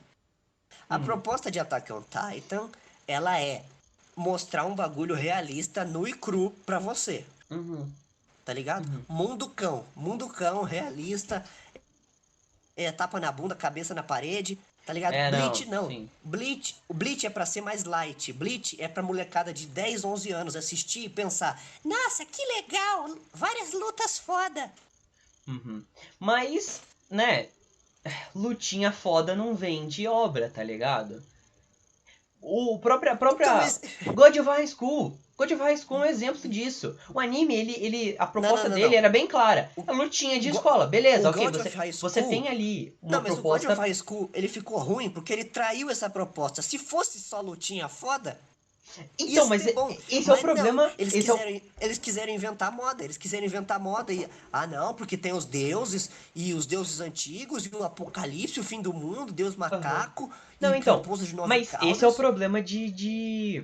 A hum, proposta de Attack on Titan, ela é mostrar um bagulho realista nu e cru pra você. uhum, Tá ligado? uhum. Mundo cão, realista, tapa na bunda, cabeça na parede, tá ligado? Não, Bleach não. sim. O Bleach é pra ser mais light. Bleach é pra molecada de 10, 11 anos assistir e pensar: "Nossa, que legal, várias lutas foda". Uhum. Mas, né, lutinha foda não vende obra, tá ligado? A Então, própria mas God of High School. God of High School é um exemplo disso. O anime, a não, não, proposta não, dele não. era bem clara. O, A lutinha de Go- escola, beleza, o ok, God of High você School. tem ali Não, uma mas o God of proposta. High School, ele ficou ruim porque ele traiu essa proposta. Se fosse só lutinha foda, ia Então, mas ser bom. esse é o Mas não, problema. eles quiseram inventar moda. Eles quiseram inventar moda e. Ah, não, porque tem os deuses e os deuses antigos e o apocalipse, o fim do mundo, Deus Aham. macaco Não, e então. raposa de nove Mas esse é o caudas. problema de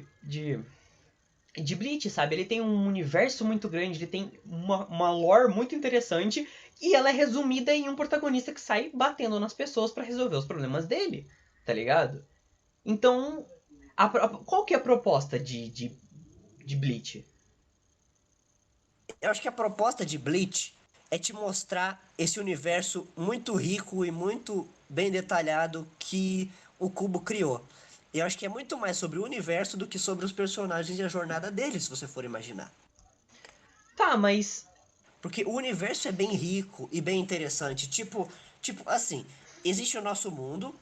Bleach, sabe? Ele tem um universo muito grande, ele tem uma lore muito interessante e ela é resumida em um protagonista que sai batendo nas pessoas pra resolver os problemas dele, tá ligado? Então, qual que é a proposta de Bleach? Eu acho que a proposta de Bleach é te mostrar esse universo muito rico e muito bem detalhado que o Kubo criou. Eu acho que é muito mais sobre o universo do que sobre os personagens e a jornada deles, se você for imaginar. Tá, mas. Porque o universo é bem rico e bem interessante. Tipo assim, existe o nosso mundo,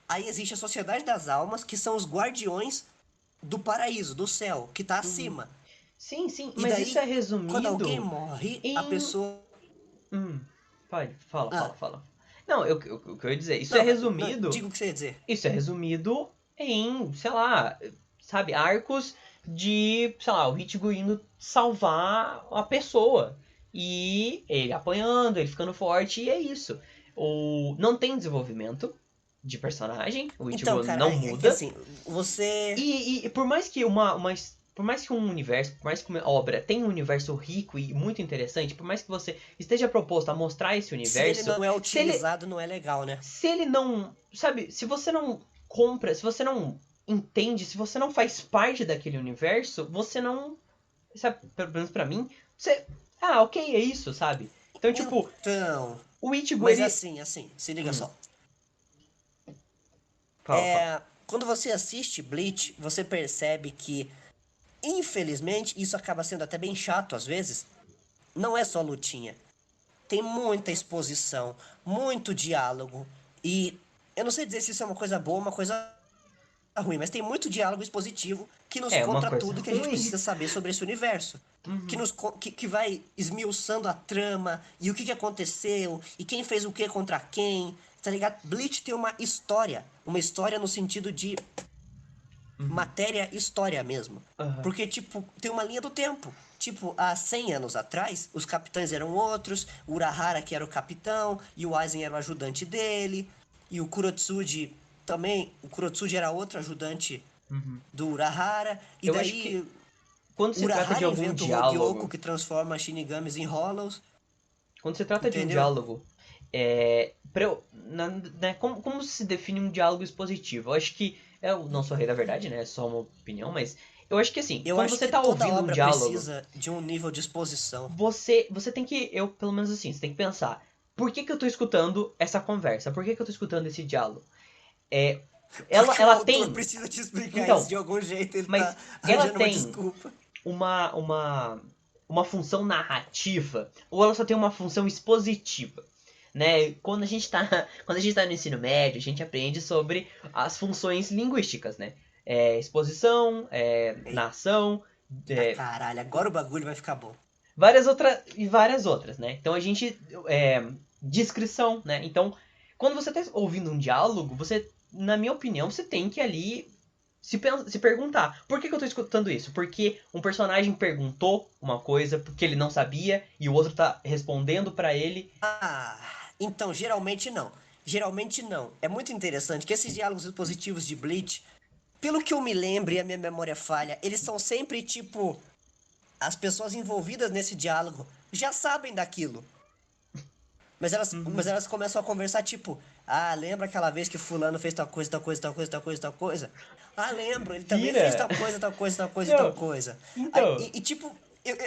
aí existe a Sociedade das Almas, que são os guardiões do paraíso, do céu, que tá Uhum. acima. Sim, sim, E mas isso é daí, quando alguém resumido morre, a em. pessoa. Hum, pode, Ah, fala. Não, o que eu ia dizer, não, diga o que você ia dizer. isso é resumido em, sei lá, sabe, arcos de, sei lá, o Ichigo indo salvar a pessoa. E ele apanhando, ele ficando forte, e é isso. Não tem desenvolvimento de personagem, o Então, Ichigo cara, não é que muda. assim, você. E por mais que por mais que um universo, por mais que uma obra tenha um universo rico e muito interessante, por mais que você esteja proposto a mostrar esse Se ele universo, não é se ele, utilizado, não é legal, né? se ele não, sabe, se você não compra, se você não entende, se você não faz parte daquele universo, você não sabe, pelo menos pra mim, você... Ah, ok, é isso, sabe? Então, tipo, Então, o Ichigo, mas ele... assim, se liga só. Fala. Quando você assiste Bleach, você percebe que, infelizmente, isso acaba sendo até bem chato às vezes. Não é só lutinha. Tem muita exposição, muito diálogo. E eu não sei dizer se isso é uma coisa boa ou uma coisa ruim, mas tem muito diálogo expositivo que nos É uma conta coisa tudo que a gente ruim. precisa saber sobre esse universo. Que, Uhum. que vai esmiuçando a trama e o que aconteceu e quem fez o que contra quem, tá ligado? Bleach tem uma história no sentido de matéria história mesmo. Aham. Porque, tipo, tem uma linha do tempo. Tipo, há 100 anos atrás, os capitães eram outros, o Urahara que era o capitão, e o Aizen era o ajudante dele, e o Kurotsuji também, o Kurotsuji era outro ajudante Uhum. do Urahara, e Eu acho que daí quando o se trata de Urahara algum inventa o Hogyoku diálogo, que transforma Shinigamis em Hollows, quando se trata de um entendeu? diálogo, como se define um diálogo expositivo? Eu acho que, eu não sou rei da verdade, né, é só uma opinião, mas eu acho que assim, Eu quando acho você que tá toda ouvindo um obra diálogo, precisa de um nível de exposição. você tem que, eu pelo menos assim, você tem que pensar, por que que eu tô escutando essa conversa? Por que que eu tô escutando esse diálogo? É, Porque o ela autor tem, precisa te explicar isso então, de algum jeito, ele tá mas ela arranjando uma tem desculpa. uma, uma, uma função narrativa ou ela só tem uma função expositiva, né? Quando a gente tá no ensino médio, a gente aprende sobre as funções linguísticas, né? Exposição, narração, Ah, é, caralho, agora o bagulho vai ficar bom. várias outras, né? Então a gente descrição, né? Então, quando você tá ouvindo um diálogo, você, na minha opinião, você tem que ali se perguntar, por que que eu tô escutando isso? Porque um personagem perguntou uma coisa porque ele não sabia e o outro tá respondendo pra ele. Ah, então geralmente não. Geralmente não. É muito interessante que esses diálogos expositivos de Bleach, pelo que eu me lembro e a minha memória falha, eles são sempre tipo. As pessoas envolvidas nesse diálogo já sabem daquilo. Mas Uhum. elas começam a conversar tipo, ah, lembra aquela vez que fulano fez tal coisa, tal coisa, tal coisa, tal coisa, tal coisa? Ah, lembro, ele também fez Vira. tal coisa, tal coisa, tal coisa e tal Não, coisa. então. Tipo,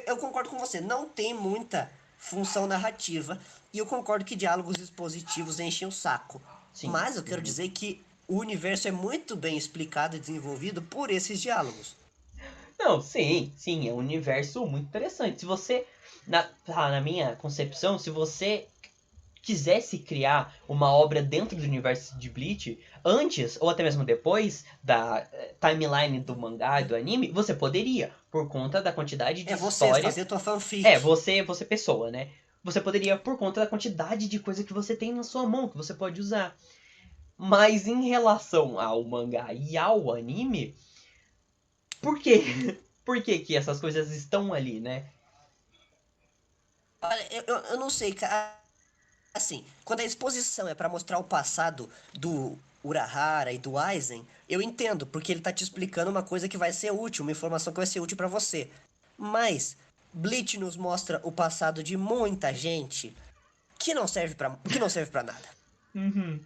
eu concordo com você, não tem muita função narrativa e eu concordo que diálogos expositivos enchem o saco. Sim. Mas eu quero Uhum. dizer que o universo é muito bem explicado e desenvolvido por esses diálogos. Não, sim, é um universo muito interessante. Se você, na minha concepção, se você quisesse criar uma obra dentro do universo de Bleach, antes ou até mesmo depois da timeline do mangá e do anime, você poderia, por conta da quantidade de É você história. fazer tua fanfic. Você pessoa, né? Você poderia por conta da quantidade de coisa que você tem na sua mão, que você pode usar. Mas em relação ao mangá e ao anime, por quê? Por que que essas coisas estão ali, né? Olha, eu não sei, cara. Assim, quando a exposição é pra mostrar o passado do Urahara e do Aizen, eu entendo, porque ele tá te explicando uma coisa que vai ser útil, uma informação que vai ser útil pra você. Mas Bleach nos mostra o passado de muita gente que não serve para nada. Uhum.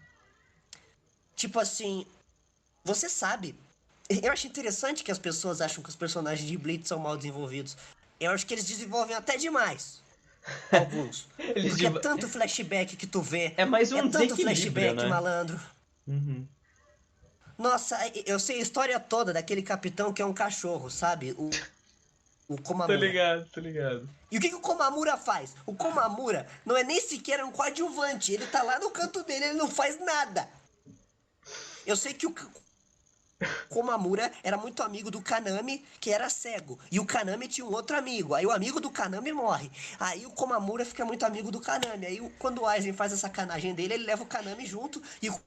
Tipo assim, você sabe. Eu acho interessante que as pessoas acham que os personagens de Bleach são mal desenvolvidos. Eu acho que eles desenvolvem até demais. Alguns. Eles Porque é de... tanto flashback que tu vê. É mais É um tanto desequilíbrio, flashback, né? malandro. Uhum. Nossa, eu sei a história toda daquele capitão que é um cachorro, sabe? O Tô Komamura. ligado, tô ligado. E o que o Komamura faz? O Komamura não é nem sequer um coadjuvante. Ele tá lá no canto dele, ele não faz nada. Eu sei que o Komamura era muito amigo do Kanami, que era cego. E o Kanami tinha um outro amigo. Aí o amigo do Kanami morre. Aí o Komamura fica muito amigo do Kanami. Aí quando o Aizen faz a sacanagem dele, ele leva o Kanami junto e o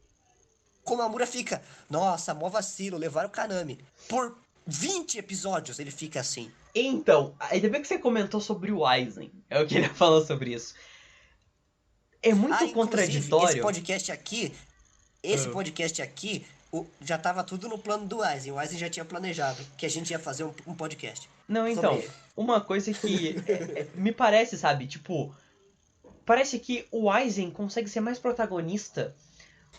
Komamura fica, nossa, mó vacilo, levaram o Kanami. Por 20 episódios ele fica assim. Então, ainda bem que você comentou sobre o Aizen. Eu queria falar sobre isso. É Ah, muito inclusive, contraditório. esse podcast aqui, já tava tudo no plano do Aizen. O Aizen já tinha planejado que a gente ia fazer um podcast Não, sobre então, ele. uma coisa que me parece, sabe, tipo, parece que o Aizen consegue ser mais protagonista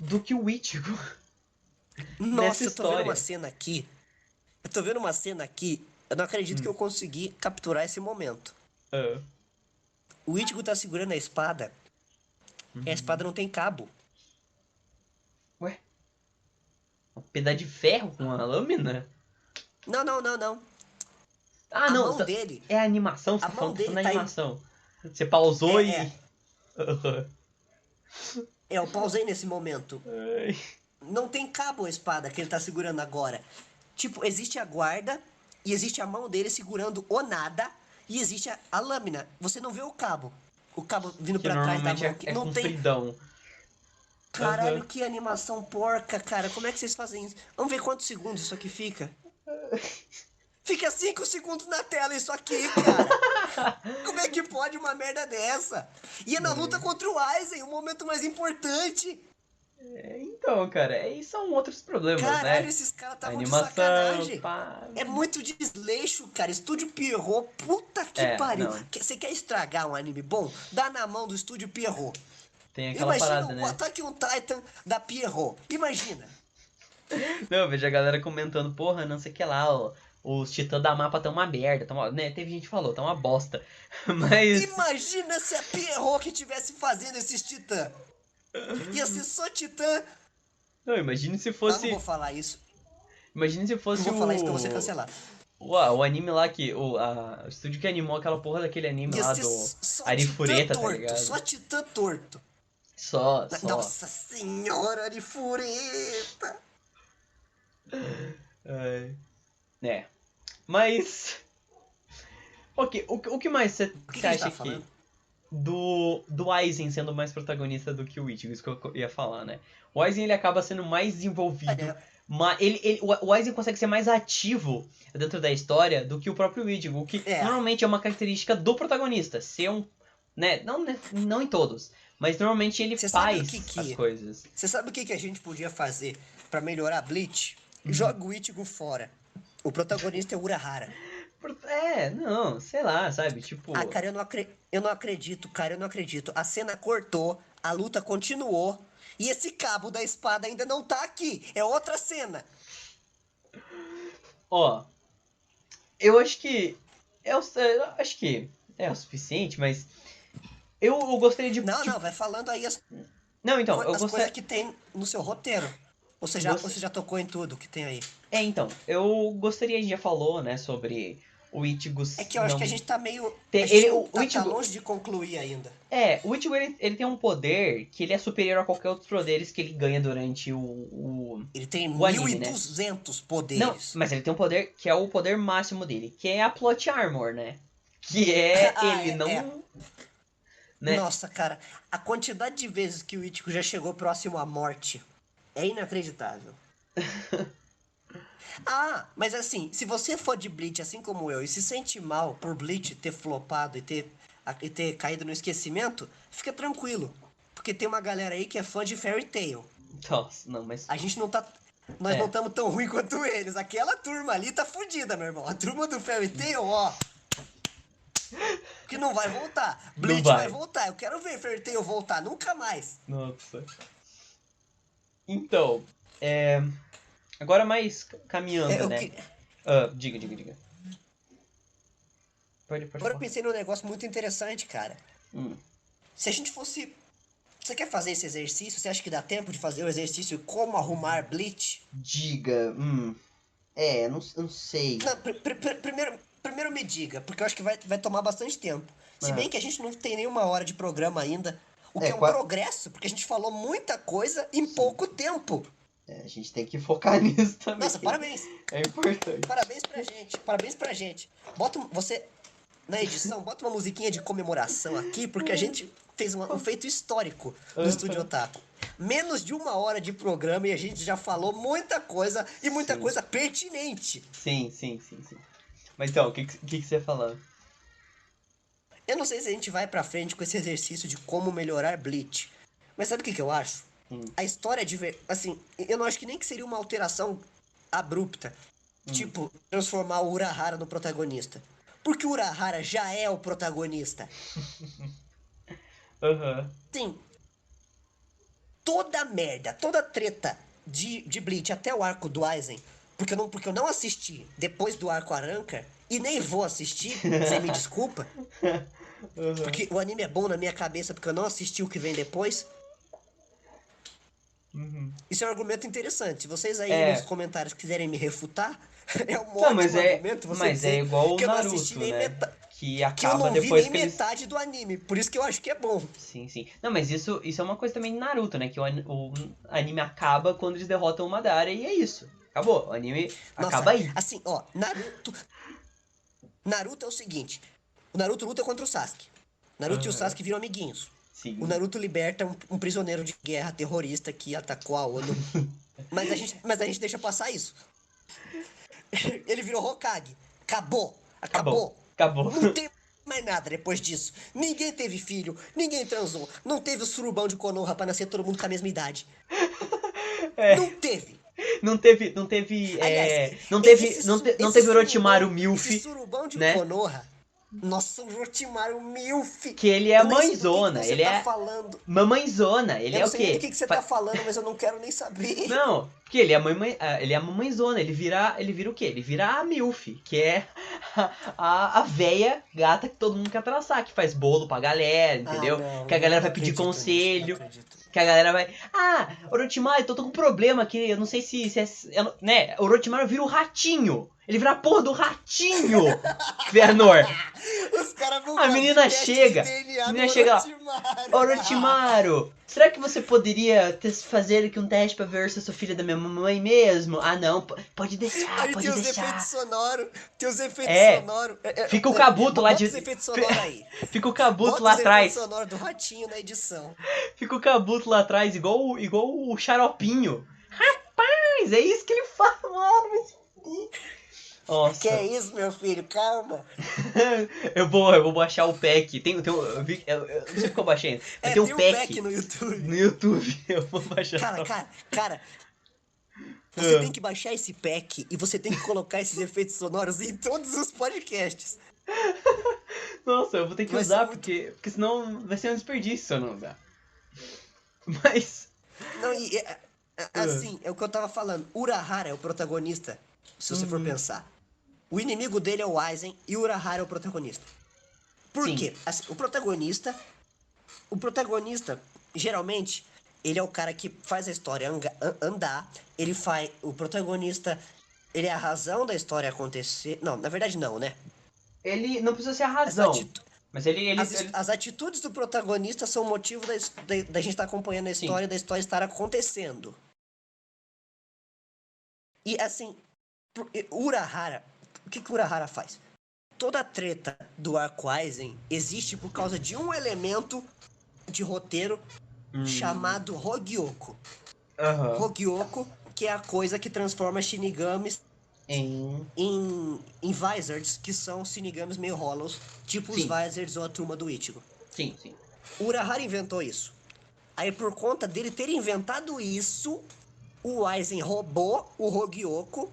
do que o Ichigo nessa Nossa, eu tô vendo uma história. cena aqui. Eu tô vendo uma cena aqui Eu não acredito que eu consegui capturar esse momento. Ah. O Ichigo tá segurando a espada. E a espada não tem cabo. Ué? Um pedaço de ferro com uma lâmina? Não, não, não, não. Ah, A não. mão dele. É a animação? Você A tá mão falando dele da tá animação. Você pausou É, e. é. Eu pausei nesse momento. Ai. Não tem cabo a espada que ele tá segurando agora. Tipo, existe a guarda e existe a mão dele segurando o nada e existe a lâmina. Você não vê o cabo. O cabo vindo Que pra trás da normalmente mão. é Não tem. compridão. Caralho, que animação porca, cara. Como é que vocês fazem isso? Vamos ver quantos segundos isso aqui fica. Fica 5 segundos na tela isso aqui, cara. Como é que pode uma merda dessa? E é na luta contra o Aizen, o momento mais importante. Então, cara, aí são outros problemas, Caralho, né? esses caras A estavam de animação, sacanagem. pá. É muito desleixo, cara. Estúdio Pierrot, puta que pariu. Não. Você quer estragar um anime bom? Dá na mão do Estúdio Pierrot. Tem aquela Imagina parada, o né? Attack on Titan da Pierrot. Imagina. Não, eu vejo a galera comentando, porra, não sei o que lá, ó. Os titãs da mapa tão uma merda, né? Teve gente que falou, tá uma bosta. Mas. Imagina se a Pierrot que tivesse fazendo esses titã. Ia ser só titã. Não, imagine se Ah, não fosse. vou falar isso. Imagine se Não fosse vou falar isso que eu vou ser cancelado. o anime lá que. O estúdio que animou aquela porra daquele anime Ia lá ser do só Arifureta, titã tá torto. ligado? Só titã torto. Só. Nossa senhora, Arifureta. É. Mas. Ok, o que mais você O que a gente acha tá falando? do Aizen sendo mais protagonista do que o Ichigo? Isso que eu ia falar, né? O Aizen ele acaba sendo mais desenvolvido. É. Mas o Aizen consegue ser mais ativo dentro da história do que o próprio Ichigo. O que normalmente é uma característica do protagonista. Ser um. Né? Não em todos. Mas normalmente ele faz as coisas. Você sabe o que a gente podia fazer pra melhorar Bleach? Joga o Ichigo fora. O protagonista é o Urahara. Não, sei lá, sabe? Tipo. Ah, cara, eu não acredito, cara, eu não acredito. A cena cortou, a luta continuou e esse cabo da espada ainda não tá aqui. É outra cena. Ó. Eu acho que. Eu acho que é o suficiente, mas. Eu gostaria de. Não, vai falando aí as coisas que tem no seu roteiro. Ou você já tocou em tudo que tem aí? Então, eu gostaria, a gente já falou, né, sobre o Ichigo. É que eu acho que a gente tá meio. O Ichigo, tá longe de concluir ainda. O Ichigo ele tem um poder que ele é superior a qualquer outro poderes que ele ganha durante o Ele tem o anime, 1.200 poderes. Não, mas ele tem um poder que é o poder máximo dele, que é a Plot Armor, né? Que é ele não. Né? Nossa, cara, a quantidade de vezes que o Ichigo já chegou próximo à morte é inacreditável. Mas assim, se você for de Bleach assim como eu e se sente mal por Bleach ter flopado e ter caído no esquecimento, fica tranquilo. Porque tem uma galera aí que é fã de Fairy Tail. Nossa, não, mas. A gente não tá. Nós não estamos tão ruim quanto eles. Aquela turma ali tá fudida, meu irmão. A turma do Fairy Tail, ó. Que não vai voltar. Bleach vai voltar. Eu quero ver Fairy Tail voltar. Nunca mais. Nossa. Então, agora mais caminhando, né? Diga. Pode Agora falar. eu pensei num negócio muito interessante, cara. Se a gente fosse... Você quer fazer esse exercício? Você acha que dá tempo de fazer o exercício como arrumar Bleach? Diga. Não sei. Não, primeiro me diga, porque eu acho que vai tomar bastante tempo. Se bem que a gente não tem nenhuma hora de programa ainda. O que é um progresso, porque a gente falou muita coisa em pouco tempo. A gente tem que focar nisso também. Nossa, parabéns. É importante. Parabéns pra gente. Você, na edição, bota uma musiquinha de comemoração aqui, porque a gente fez um feito histórico no Estúdio Otaku. Menos de 1 hora de programa e a gente já falou muita coisa e muita coisa pertinente. Sim. Mas então, o que você ia falar? Eu não sei se a gente vai pra frente com esse exercício de como melhorar Bleach. Mas sabe o que eu acho? A história assim, eu não acho que nem que seria uma alteração abrupta. Tipo, transformar o Urahara no protagonista. Porque o Urahara já é o protagonista. Sim. Toda merda, toda treta de Bleach até o arco do Aizen Porque eu não assisti depois do arco Arrancar e nem vou assistir, você me desculpa. Porque o anime é bom na minha cabeça porque eu não assisti o que vem depois. Isso é um argumento interessante. Se vocês aí nos comentários quiserem me refutar, é um Não, ótimo argumento você mas dizer é igual o que eu não assisti Naruto, nem né? metade. Que Que eu acaba não vi depois nem que eles... metade do anime. Por isso que eu acho que é bom. Sim, sim. Não, mas isso é uma coisa também de Naruto, né? Que o anime acaba quando eles derrotam o Madara e é isso. Acabou. O anime Nossa, acaba aí. assim, ó, Naruto é o seguinte. O Naruto luta contra o Sasuke. Naruto e o Sasuke viram amiguinhos. Sim. O Naruto liberta um prisioneiro de guerra terrorista que atacou a ONU. Mas a gente deixa passar isso. Ele virou Hokage. Acabou. Acabou. Não tem mais nada depois disso. Ninguém teve filho, ninguém transou. Não teve o surubão de Konoha pra nascer todo mundo com a mesma idade. Não teve. Não teve. Aliás, Não teve esse Orochimaru surubão- Milf. Esse surubão de né? Konoha. Nossa, o Orochimaru Milf. Que ele é Eu nem sei do que mãezona. você ele tá é falando. mamãezona. Ele Eu é não o sei nem quê? do que você tá falando, mas eu não quero nem saber. Não, porque ele é ele é a mamãezona, ele vira o quê? Ele vira a Milf, que é a véia gata que todo mundo quer traçar, que faz bolo pra galera, entendeu? Não, que a galera não vai pedir acredito conselho, nisso, não acredito. que a galera vai... Orochimaru, eu tô com um problema aqui, eu não sei se né, Orochimaru vira o ratinho, ele vira a porra do ratinho, Fëanor. Os caras vão A fazer menina teste de chega, DNA a menina no chega lá, Orochimaru. Orochimaru, será que você poderia fazer aqui um teste pra ver se eu sou filha da minha mamãe mesmo? Ah, não, pode deixar, Aí pode tem os deixar. efeitos sonoros. Tem os efeitos É. sonoros. Fica o Kabuto lá Bota de... os efeitos sonoros aí. Fica o Kabuto Bota lá os atrás. efeitos sonoros do ratinho na edição. Fica o Kabuto lá atrás, igual o Xaropinho. Rapaz, é isso que ele fala, mano. Vai se fuder. Nossa. Que é isso, meu filho? Calma. eu vou baixar o pack. Eu não sei porque eu baixei. Mas tem tem um um pack pack no YouTube. no YouTube. Eu vou baixar. Cara. Você tem que baixar esse pack e você tem que colocar esses efeitos sonoros em todos os podcasts. Nossa, eu vou ter que Vai usar, ser porque senão vai ser um desperdício se eu não usar. Mas... Não, assim, é o que eu tava falando. Urahara é o protagonista, se você for pensar. O inimigo dele é o Aizen e o Urahara é o protagonista. Por Sim. quê? Assim, o protagonista, geralmente, ele é o cara que faz a história andar. O protagonista, ele é a razão da história acontecer. Não, na verdade não, né? Ele não precisa ser a razão. Mas ele... As atitudes do protagonista são o motivo da gente estar acompanhando a história, da história estar acontecendo. E assim, o Urahara, o que o Urahara faz? Toda a treta do arco Aizen existe por causa de um elemento de roteiro chamado Hogyoko. Hogyoko, que é a coisa que transforma Shinigamis em Vizards, que são Shinigamis meio hollows, tipo os Vizards ou a turma do Ichigo. Sim. O Urahara inventou isso. Aí por conta dele ter inventado isso, o Aizen roubou o Hogyoko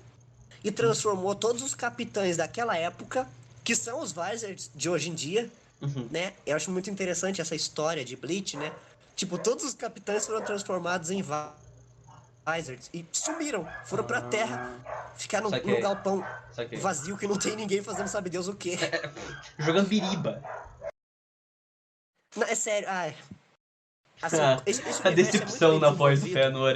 e transformou todos os capitães daquela época, que são os Vizards de hoje em dia, né? Eu acho muito interessante essa história de Bleach, né? Tipo, todos os capitães foram transformados em Vizards e sumiram, foram pra terra, ficaram num galpão vazio que não tem ninguém fazendo sabe Deus o quê. Jogando biriba. Não, é sério, assim, esse A decepção na voz do Fëanor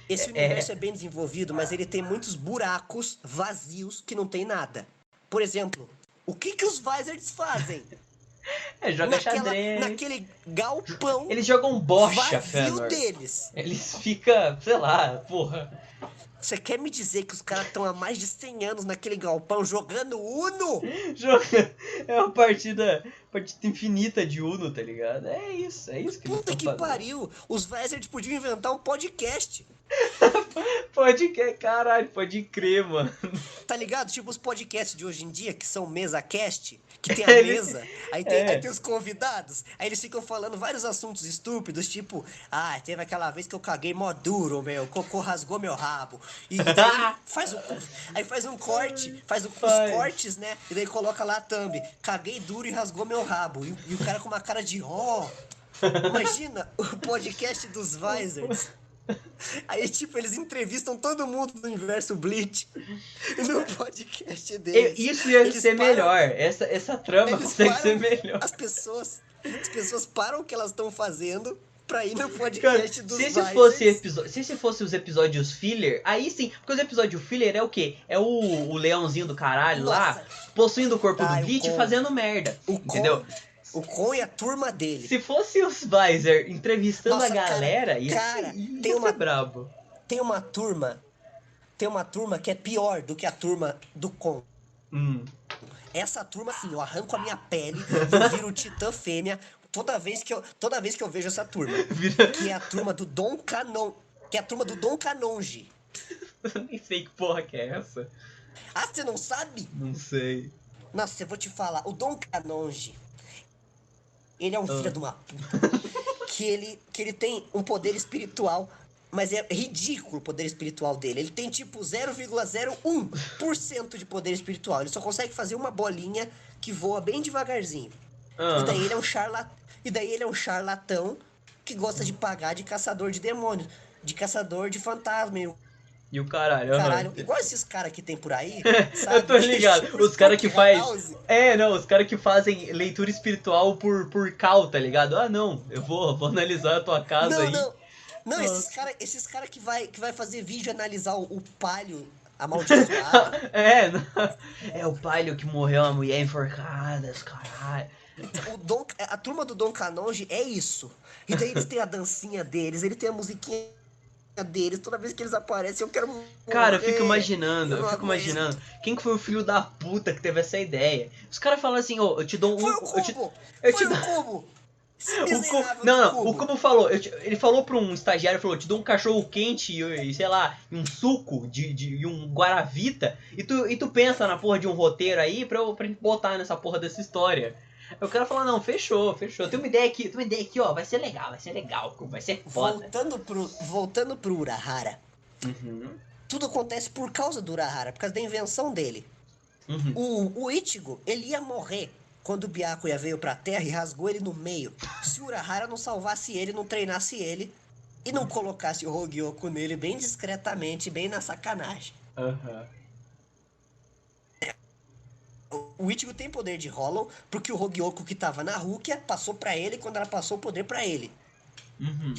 Esse universo é bem desenvolvido, mas ele tem muitos buracos vazios que não tem nada. Por exemplo, o que os Vizards fazem? Joga xadrez. Naquele galpão. Eles jogam bocha, vazio Fëanor. deles. Eles ficam, sei lá, porra. Você quer me dizer que os caras estão há mais de 100 anos naquele galpão jogando Uno? É uma partida infinita de Uno, tá ligado? É isso que eles Puta estão que fazendo. pariu! Os Vizards podiam inventar um podcast. Pode crer, mano. Tá ligado? Tipo os podcasts de hoje em dia, que são mesa-cast, que tem a mesa, aí tem os convidados, aí eles ficam falando vários assuntos estúpidos, tipo, teve aquela vez que eu caguei mó duro, meu, o cocô rasgou meu rabo. E daí faz um corte, os cortes, né? E daí coloca lá a thumb, caguei duro e rasgou meu rabo. E o cara com uma cara de Imagina o podcast dos Vizards. Aí, tipo, eles entrevistam todo mundo do universo Bleach no podcast deles. Isso ia Eles ser param- melhor. Essa trama Eles consegue ser param melhor. as pessoas param o que elas estão fazendo pra ir no Cara, podcast dos se esse Visors. fosse os episódios filler, aí sim, porque os episódios filler é o quê? É o leãozinho do caralho lá, Nossa. possuindo o corpo do Ai, o Bleach e Kon. fazendo merda, entendeu? O Kon e a turma dele. Se fosse os Visor entrevistando Nossa, a galera, ia cara, ser, tem ia uma- ser brabo. Tem uma turma que é pior do que a turma do Kon. Essa turma, assim, eu arranco a minha pele e eu viro Titã Fêmea toda vez que eu vejo essa turma. Que é a turma do Dom Canon. Que é a turma do Dom Canonge. Eu nem sei que porra que é essa. Ah, você não sabe? Não sei. Nossa, eu vou te falar. O Dom Canonge, ele é um filho de uma puta. que ele tem um poder espiritual, mas é ridículo o poder espiritual dele. Ele tem tipo 0,01% de poder espiritual. Ele só consegue fazer uma bolinha que voa bem devagarzinho. E daí ele é um charlatão que gosta de pagar de caçador de demônios, de caçador de fantasma. E o caralho, Caralho, igual esses caras que tem por aí, sabe? Eu tô ligado. Tipo Os caras que faz. House. Os caras que fazem leitura espiritual por cal, tá ligado? Ah, não, eu vou analisar a tua casa aí. Não, esses cara que vai fazer vídeo analisar o palio amaldiçoado. É o palio que morreu uma mulher enforcada, caralho. A turma do Dom Canonge é isso. E daí eles têm a dancinha deles, ele tem a musiquinha deles, toda vez que eles aparecem eu quero morrer. Cara, eu fico imaginando, Eu não aguento. quem que foi o filho da puta que teve essa ideia? Os caras falam assim, ô, eu te dou um... Foi o Cubo! eu te Foi dou- o Cubo! Esse O Cubo, miserável não, do Cubo. o Cubo falou, ele falou pra um estagiário, falou, te dou um cachorro quente e sei lá, um suco e um guaravita, e tu pensa na porra de um roteiro aí pra gente botar nessa porra dessa história. Aí o cara falou, não, fechou. Tem uma ideia aqui, ó, vai ser legal, Cubo, vai ser foda. Voltando pro Urahara, Uhum, tudo acontece por causa do Urahara, por causa da invenção dele. uhum. O Ichigo, ele ia morrer quando o Byakuya veio pra Terra e rasgou ele no meio. Se o Urahara não salvasse ele, não treinasse ele e não colocasse o Hogyoku nele bem discretamente, bem na sacanagem. Aham. O Ichigo tem poder de Hollow, porque o Hogyoku que tava na Rukia passou pra ele quando ela passou o poder pra ele. Uhum.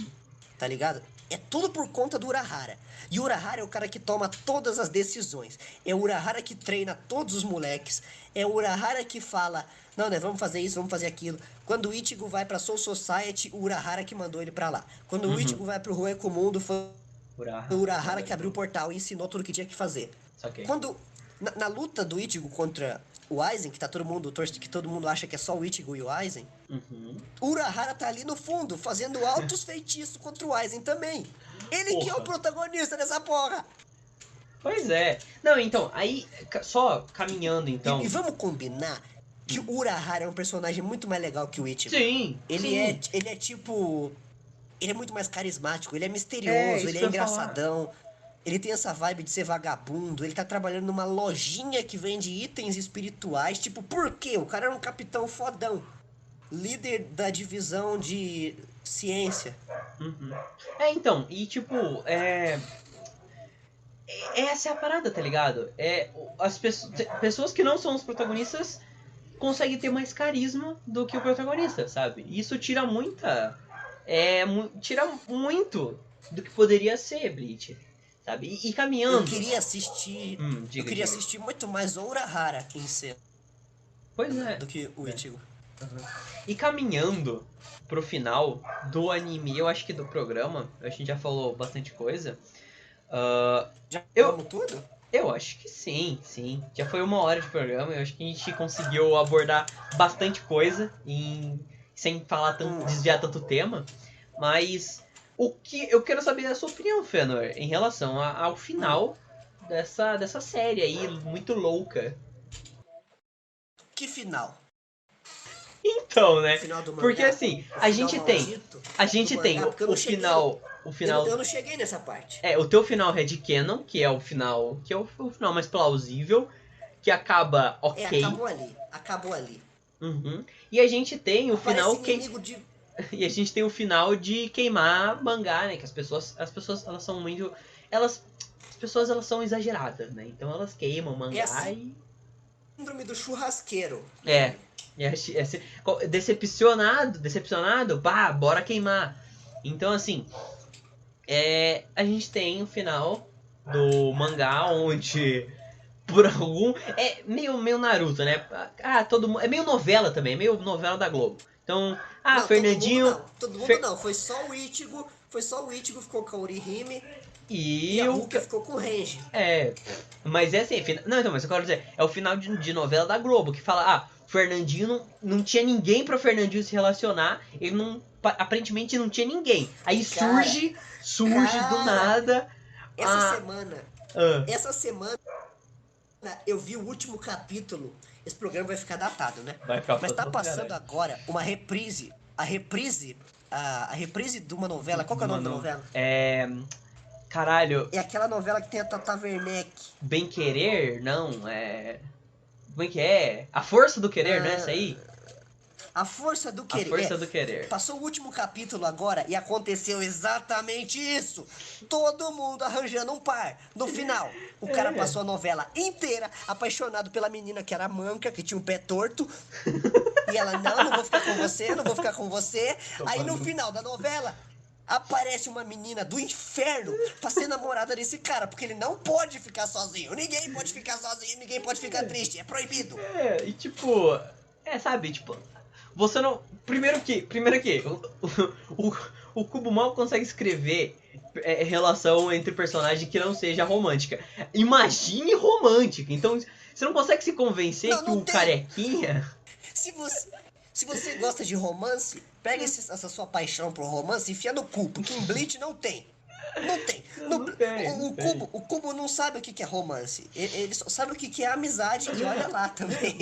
Tá ligado? É tudo por conta do Urahara. E o Urahara é o cara que toma todas as decisões. É o Urahara que treina todos os moleques. É o Urahara que fala, não, né, vamos fazer isso, vamos fazer aquilo. Quando o Ichigo vai pra Soul Society, o Urahara que mandou ele pra lá. Quando o Ichigo vai pro Rueco Mundo, foi o Urahara que abriu o portal e ensinou tudo o que tinha que fazer. Saquei. Quando, na luta do Ichigo contra o Aizen, que todo mundo acha que é só o Ichigo e o Aizen, Uhum. o Urahara tá ali no fundo, fazendo altos feitiços contra o Aizen também. Ele que é o Porra. protagonista dessa porra. Pois é. Não, então, aí, só caminhando então. E vamos combinar que o Urahara é um personagem muito mais legal que o Ichigo. Sim. Ele sim. é tipo... Ele é muito mais carismático, ele é É, misterioso, isso ele que é eu ia engraçadão. Ele tem essa vibe de ser vagabundo, ele tá trabalhando numa lojinha que vende itens espirituais. Tipo, por quê? O cara era um capitão fodão. Líder da divisão de ciência. Uhum. Então, e tipo, essa é a parada, tá ligado? As pessoas que não são os protagonistas conseguem ter mais carisma do que o protagonista, sabe? E isso tira tira muito do que poderia ser Bleach, sabe? E caminhando... Eu queria assistir... diga. assistir muito mais o Urahara em cena Pois é. do que o Ichigo. E caminhando pro final do anime, eu acho que do programa, a gente já falou bastante coisa. Já Eu- falamos tudo? Eu acho que sim. Já foi 1 hora de programa, eu acho que a gente conseguiu abordar bastante coisa sem falar desviar tanto tema. Mas o que eu quero saber é a sua opinião, Fënor, em relação ao final dessa série aí, muito louca. Que final? Então, né? Final do mangá? Porque assim, a gente tem maldito o mangá, porque eu não cheguei. final... Eu não cheguei nessa parte. O teu final headcanon, que é o final mais plausível, que acaba ok. Acabou ali. Uhum. E a gente tem o final Parece que... inimigo de... E a gente tem o final de queimar mangá, né? Que as pessoas elas são muito... As pessoas, elas são exageradas, né? Então elas queimam o mangá assim, síndrome do churrasqueiro. Decepcionado, pá, bora queimar. Então, assim, a gente tem o final do mangá onde, por algum... É meio Naruto, né? Todo mundo... É meio novela também, é meio novela da Globo. Então, Não, Fernandinho... todo mundo não. Foi só o Ichigo que ficou com a Orihime e a Rukia ficou com o Renji. Mas é assim, não, então, mas eu quero dizer, é o final de novela da Globo, que fala, Fernandinho não tinha ninguém pra Fernandinho se relacionar, ele não, aparentemente não tinha ninguém. Aí surge do nada. Essa semana eu vi o último capítulo. Esse programa vai ficar datado, né? Mas tá passando agora uma reprise. A reprise de uma novela. Qual que é o nome da novela? Caralho. É aquela novela que tem a Tata Werneck. Bem Querer? Não, Como é que é? A Força do Querer, não é isso aí? A Força do Querer. A Força do Querer. Passou o último capítulo agora e aconteceu exatamente isso. Todo mundo arranjando um par. No final, o cara passou a novela inteira apaixonado pela menina que era manca, que tinha o pé torto. E ela, não vou ficar com você, não vou ficar com você. Aí no final da novela, aparece uma menina do inferno pra ser namorada desse cara, porque ele não pode ficar sozinho. Ninguém pode ficar sozinho, ninguém pode ficar triste, é proibido. E tipo, sabe, tipo, você não... Primeiro que o Kubo mal consegue escrever relação entre personagens que não seja romântica. Imagine romântica. Então, você não consegue se convencer que o carequinha... Se você gosta de romance, pega essa sua paixão pro romance e enfia no cu, porque em Bleach não tem. Não tem. O Kubo não sabe o que é romance. Ele só sabe o que é amizade e olha lá também.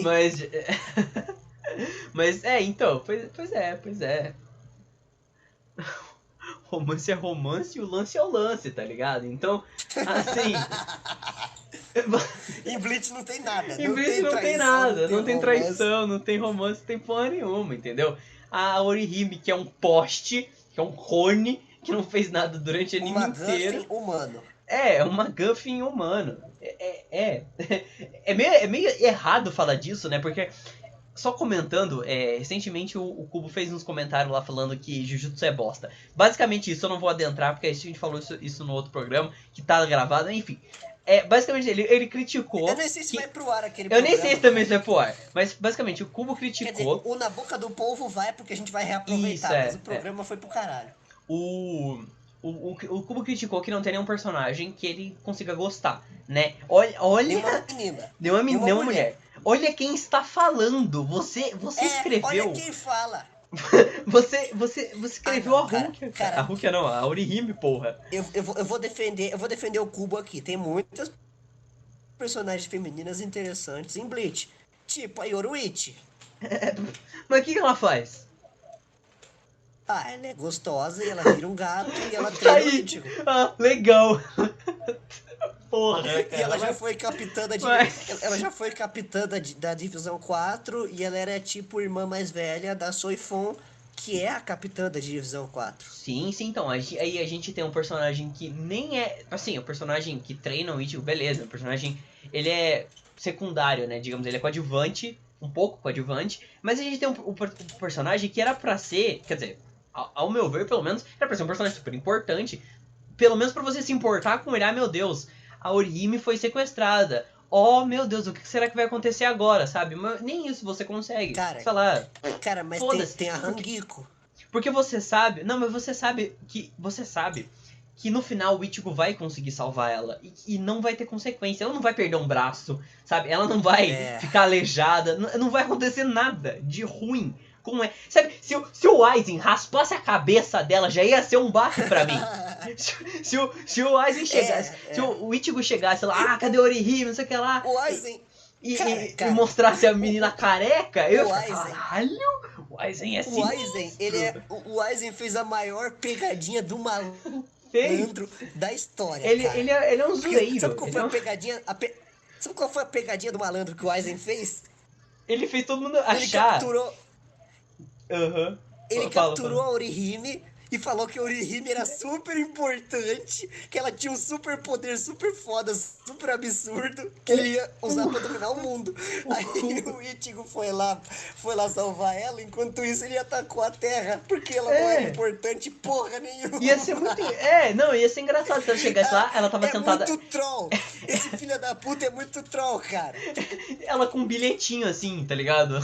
Mas então, pois é. Romance é romance e o lance é o lance, tá ligado? Então, assim... Em Bleach não tem nada. Em Bleach não tem nada. Não tem traição, não tem romance, não tem porra nenhuma, entendeu? A Orihime, que é um poste, que é um cone, que não fez nada durante o anime inteiro. Guffin humano. Uma Guffin humano. É meio errado falar disso, né? Porque... Só comentando, recentemente o Kubo fez uns comentários lá falando que Jujutsu é bosta. Basicamente isso, eu não vou adentrar, porque a gente falou isso no outro programa, que tá gravado, enfim. Basicamente ele criticou... Eu nem sei se vai pro ar aquele programa. Eu nem sei se também vai pro ar, mas basicamente o Kubo criticou... Quer dizer, o Na Boca do Povo vai, porque a gente vai reaproveitar, mas o programa foi pro caralho. O Kubo criticou que não tem nenhum personagem que ele consiga gostar, né? Olha... Nenhuma menina. Nenhuma mulher. Olha quem está falando. Você escreveu. Olha quem fala. Você escreveu a Rukia. Cara, a Rukia não, a Orihime, porra. Eu vou defender o Kubo aqui. Tem muitas personagens femininas interessantes em Bleach. Tipo a Yoruichi. Mas o que ela faz? Ela é gostosa e ela vira um gato e ela treina o Ichigo. Legal. Porra, cara. E ela já foi capitã ela já foi capitã da Divisão 4 e ela era tipo irmã mais velha da Soifon, que é a capitã da Divisão 4. Sim, então, aí a gente tem um personagem que nem é... Assim, o personagem que treina o Ichigo, beleza, o personagem, ele é secundário, né, digamos, ele é coadjuvante, um pouco coadjuvante, mas a gente tem um personagem que era pra ser, quer dizer, ao meu ver, pelo menos, era pra ser um personagem super importante, pelo menos pra você se importar com ele, meu Deus, a Orihime foi sequestrada. Oh, meu Deus, o que será que vai acontecer agora, sabe? Mas nem isso você consegue. Sei lá. Cara, mas tem a Hangiko. Porque você sabe... Não, mas você sabe que no final o Ichigo vai conseguir salvar ela. E não vai ter consequência. Ela não vai perder um braço, sabe? Ela não vai ficar aleijada. Não vai acontecer nada de ruim. Como é? Sabe, se o Aizen raspasse a cabeça dela, já ia ser um baque pra mim. Se o Aizen chegasse, se o Ichigo chegasse lá, cadê o Orihime, não sei o que lá. O Aizen... E mostrasse a menina careca, eu ia falar, caralho, o Aizen é assim. O Aizen fez a maior pegadinha do malandro da história, ele é um zoeiro. Sabe qual foi a pegadinha? Sabe qual foi a pegadinha do malandro que o Aizen fez? Ele fez todo mundo achar... Ele capturou... Ele Fala, capturou fala. a Orihime e falou que a Orihime era super importante, que ela tinha um super poder super foda, super absurdo, que ele ia usar pra dominar o mundo. Aí o Ichigo foi lá salvar ela, enquanto isso ele atacou a Terra, porque ela não era É. importante porra nenhuma. Ia ser muito. Não, ia ser engraçado se ela chegasse lá, ela tava É sentada. muito troll. Esse filho da puta é muito troll, cara. Ela com um bilhetinho assim, tá ligado?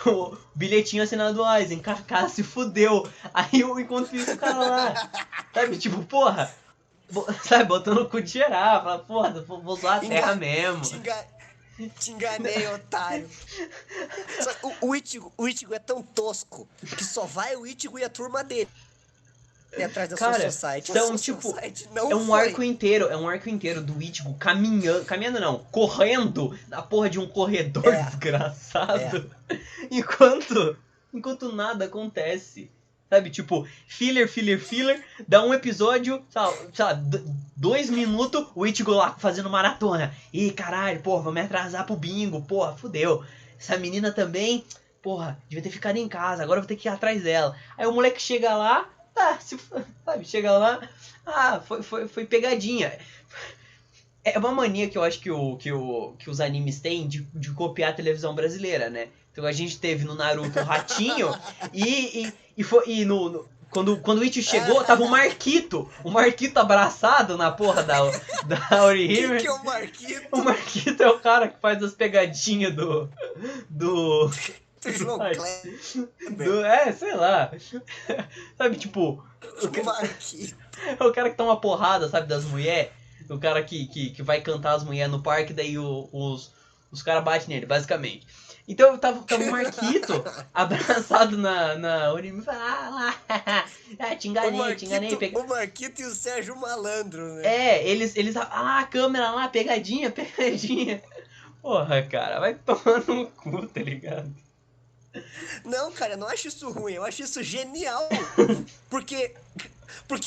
O bilhetinho assinado do Aizen, Kaká se fudeu. Aí enquanto isso o cara lá, sabe, tipo, porra, sabe, botando o cu de geral, fala, porra, vou usar a terra mesmo. Te enganei, otário. Só que o Ichigo é tão tosco que só vai o Ichigo e a turma dele atrás da Cara, Soul Society. A são Soul tipo, Society não é um foi. arco inteiro do Ichigo caminhando não, correndo na porra de um corredor desgraçado. Enquanto nada acontece. Sabe, tipo, filler, dá um episódio, sei lá, 2 minutos, o Ichigo lá fazendo maratona. Ih, caralho, porra, vou me atrasar pro bingo, porra, fudeu. Essa menina também, porra, devia ter ficado em casa, agora eu vou ter que ir atrás dela. Aí o moleque chega lá, sabe, chega lá, foi pegadinha. É uma mania que eu acho que os animes têm de copiar a televisão brasileira, né? Então a gente teve no Naruto o Ratinho quando o Ichigo chegou, tava o Marquito abraçado na porra da Orihime. Quem que é o Marquito? O Marquito é o cara que faz as pegadinhas do João sei lá. Sabe, tipo, Kleber. Marquito. é o cara que toma uma porrada, sabe, das mulheres. O cara que vai cantar as mulheres no parque, daí os caras batem nele, basicamente. Então tava o Marquito abraçado na Orihime e fala, te enganei, peguei. O Marquito e o Sérgio Malandro, né? Eles a câmera lá, pegadinha. Porra, cara, vai tomar no cu, tá ligado? Não, cara, eu não acho isso ruim, eu acho isso genial. Porque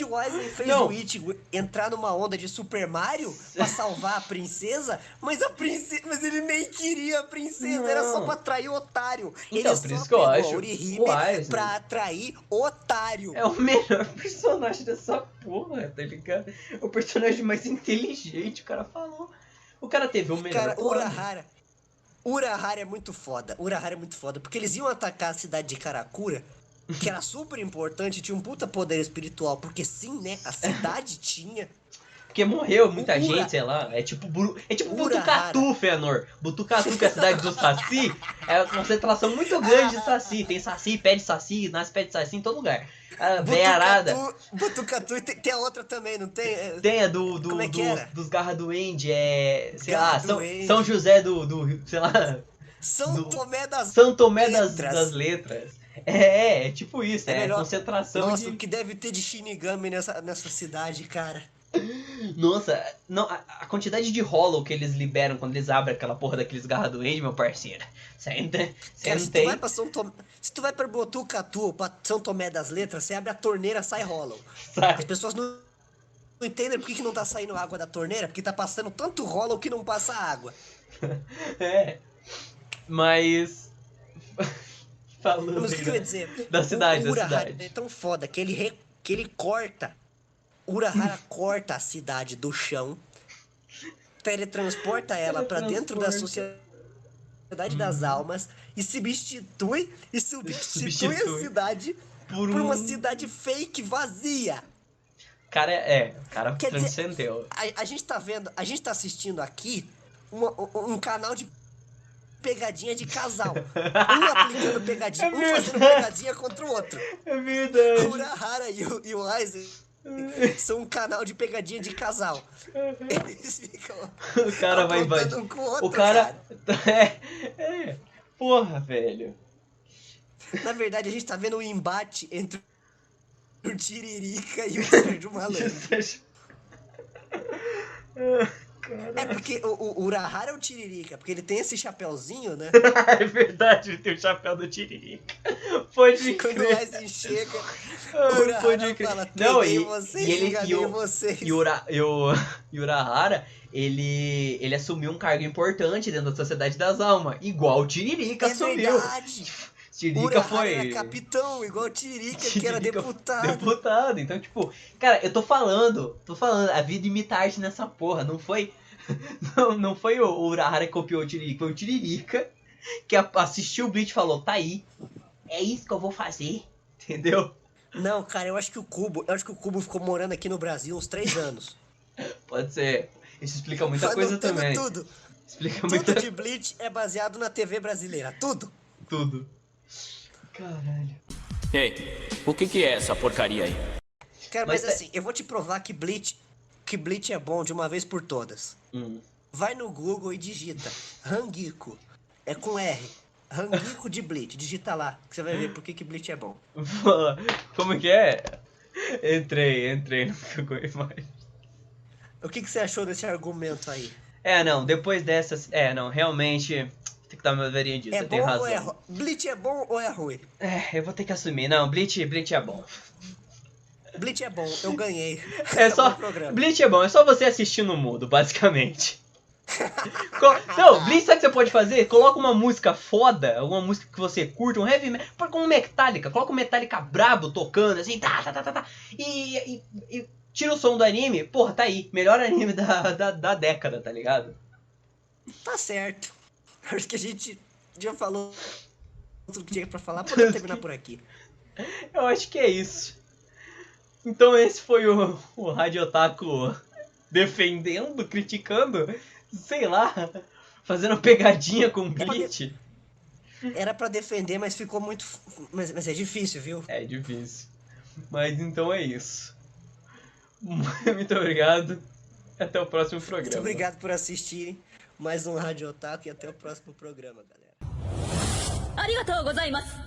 o Aizen fez o Ichigo entrar numa onda de Super Mario pra salvar a princesa, mas ele nem queria a princesa, era só pra atrair o otário. Então, ele por só isso que eu pegou acho a Orihime o Aizen pra atrair otário. é o melhor personagem dessa porra, tá ligado? É o personagem mais inteligente, o cara falou. O cara teve o melhor. Cara, Urahara é muito foda. Porque eles iam atacar a cidade de Karakura, que era super importante, tinha um puta poder espiritual. Porque sim, né? A cidade tinha. Porque morreu muita gente, sei lá. É tipo Botucatu, Fëanor. Botucatu, que é a cidade do Saci, é uma concentração muito grande de Saci. Tem Saci, pé de Saci, nasce pé de Saci em todo lugar. A véia arada. Botucatu tem a outra também, não tem? Tem a Como é que era? dos Garra Duende, sei Garra lá, Duende. São José do sei lá. São Tomé das Letras. É tipo isso, é concentração. Nossa, o que deve ter de Shinigami nessa cidade, cara. Nossa, não, a quantidade de hollow que eles liberam quando eles abrem aquela porra daqueles Garra Duende, meu parceiro. Você não tem. Se tu vai pra Botucatu, pra São Tomé das Letras, você abre a torneira, sai hollow. Sai. As pessoas não entendem por que não tá saindo água da torneira, porque tá passando tanto hollow que não passa água. Mas falando Mas o que eu ia dizer? da cidade. É tão foda que ele corta. Urahara corta a cidade do chão, teletransporta ela pra dentro da sociedade das almas e substitui a cidade por uma cidade fake vazia. Cara, o cara transcendeu. A gente tá assistindo aqui um canal de pegadinha de casal. Um aplicando pegadinha, um fazendo pegadinha contra o outro. É verdade. O Urahara e o Aizen são um canal de pegadinha de casal. Eles ficam. O cara vai invadir. Um com o outro, o cara. Porra, velho. Na verdade, a gente tá vendo um embate entre o Tiririca e o Sérgio Malandro. É porque o Urahara é o Tiririca, porque ele tem esse chapéuzinho, né? É verdade, ele tem o chapéu do Tiririca. Pode crer. Quando o Aizen chega, o Urahara fala, não, vocês. E o Urahara, ele assumiu um cargo importante dentro da Sociedade das Almas, igual o Tiririca assumiu. Verdade. Tiririca Urahara era foi... capitão, igual o Tiririca, que era Tiririca deputado. Deputado. Então, tipo, cara, eu tô falando, a vida imita arte nessa porra. Não foi, não foi o Urahara que copiou o Tiririca, foi o Tiririca que assistiu o Bleach e falou, tá aí, é isso que eu vou fazer, entendeu? Não, cara, eu acho que o Cubo ficou morando aqui no Brasil uns 3 anos. Pode ser. Isso explica muita coisa Anotando também. tudo. Explica muita Tudo de Bleach é baseado na TV brasileira, tudo. tudo. Caralho. Ei, o que é essa porcaria aí? Cara, Mas mas assim, eu vou te provar que Bleach é bom de uma vez por todas. Vai no Google e digita Rangiku. É com R. Rangiku de Bleach. Digita lá, que você vai ver por que Bleach é bom. Como que é? Entrei no Google mais. O que você achou desse argumento aí? Não, depois dessas... não, realmente... Tem que dar uma verinha disso, É você bom tem razão. ou é ruim? Bleach é bom ou é ruim? Eu vou ter que assumir. Não, Bleach é bom. Bleach é bom, eu ganhei. É só... Acabou o programa. Bleach é bom, é só você assistir no mudo, basicamente. Não, Bleach sabe o que você pode fazer? Coloca uma música foda, alguma música que você curte, um heavy metal, como um Metallica, coloca um Metallica brabo tocando, assim, e tira o som do anime, porra, tá aí, melhor anime da década, tá ligado? Tá certo. Acho que a gente já falou tudo que tinha pra falar, podemos terminar por aqui. Eu acho que é isso. Então esse foi o Rádio Otaku defendendo, criticando, sei lá, fazendo pegadinha com Bleach. Era pra defender, mas ficou muito... Mas é difícil, viu? É difícil. Mas então é isso. Muito obrigado. Até o próximo programa. Muito obrigado por assistirem mais um Rádio Otaku e até o próximo programa, galera. ありがとうございます。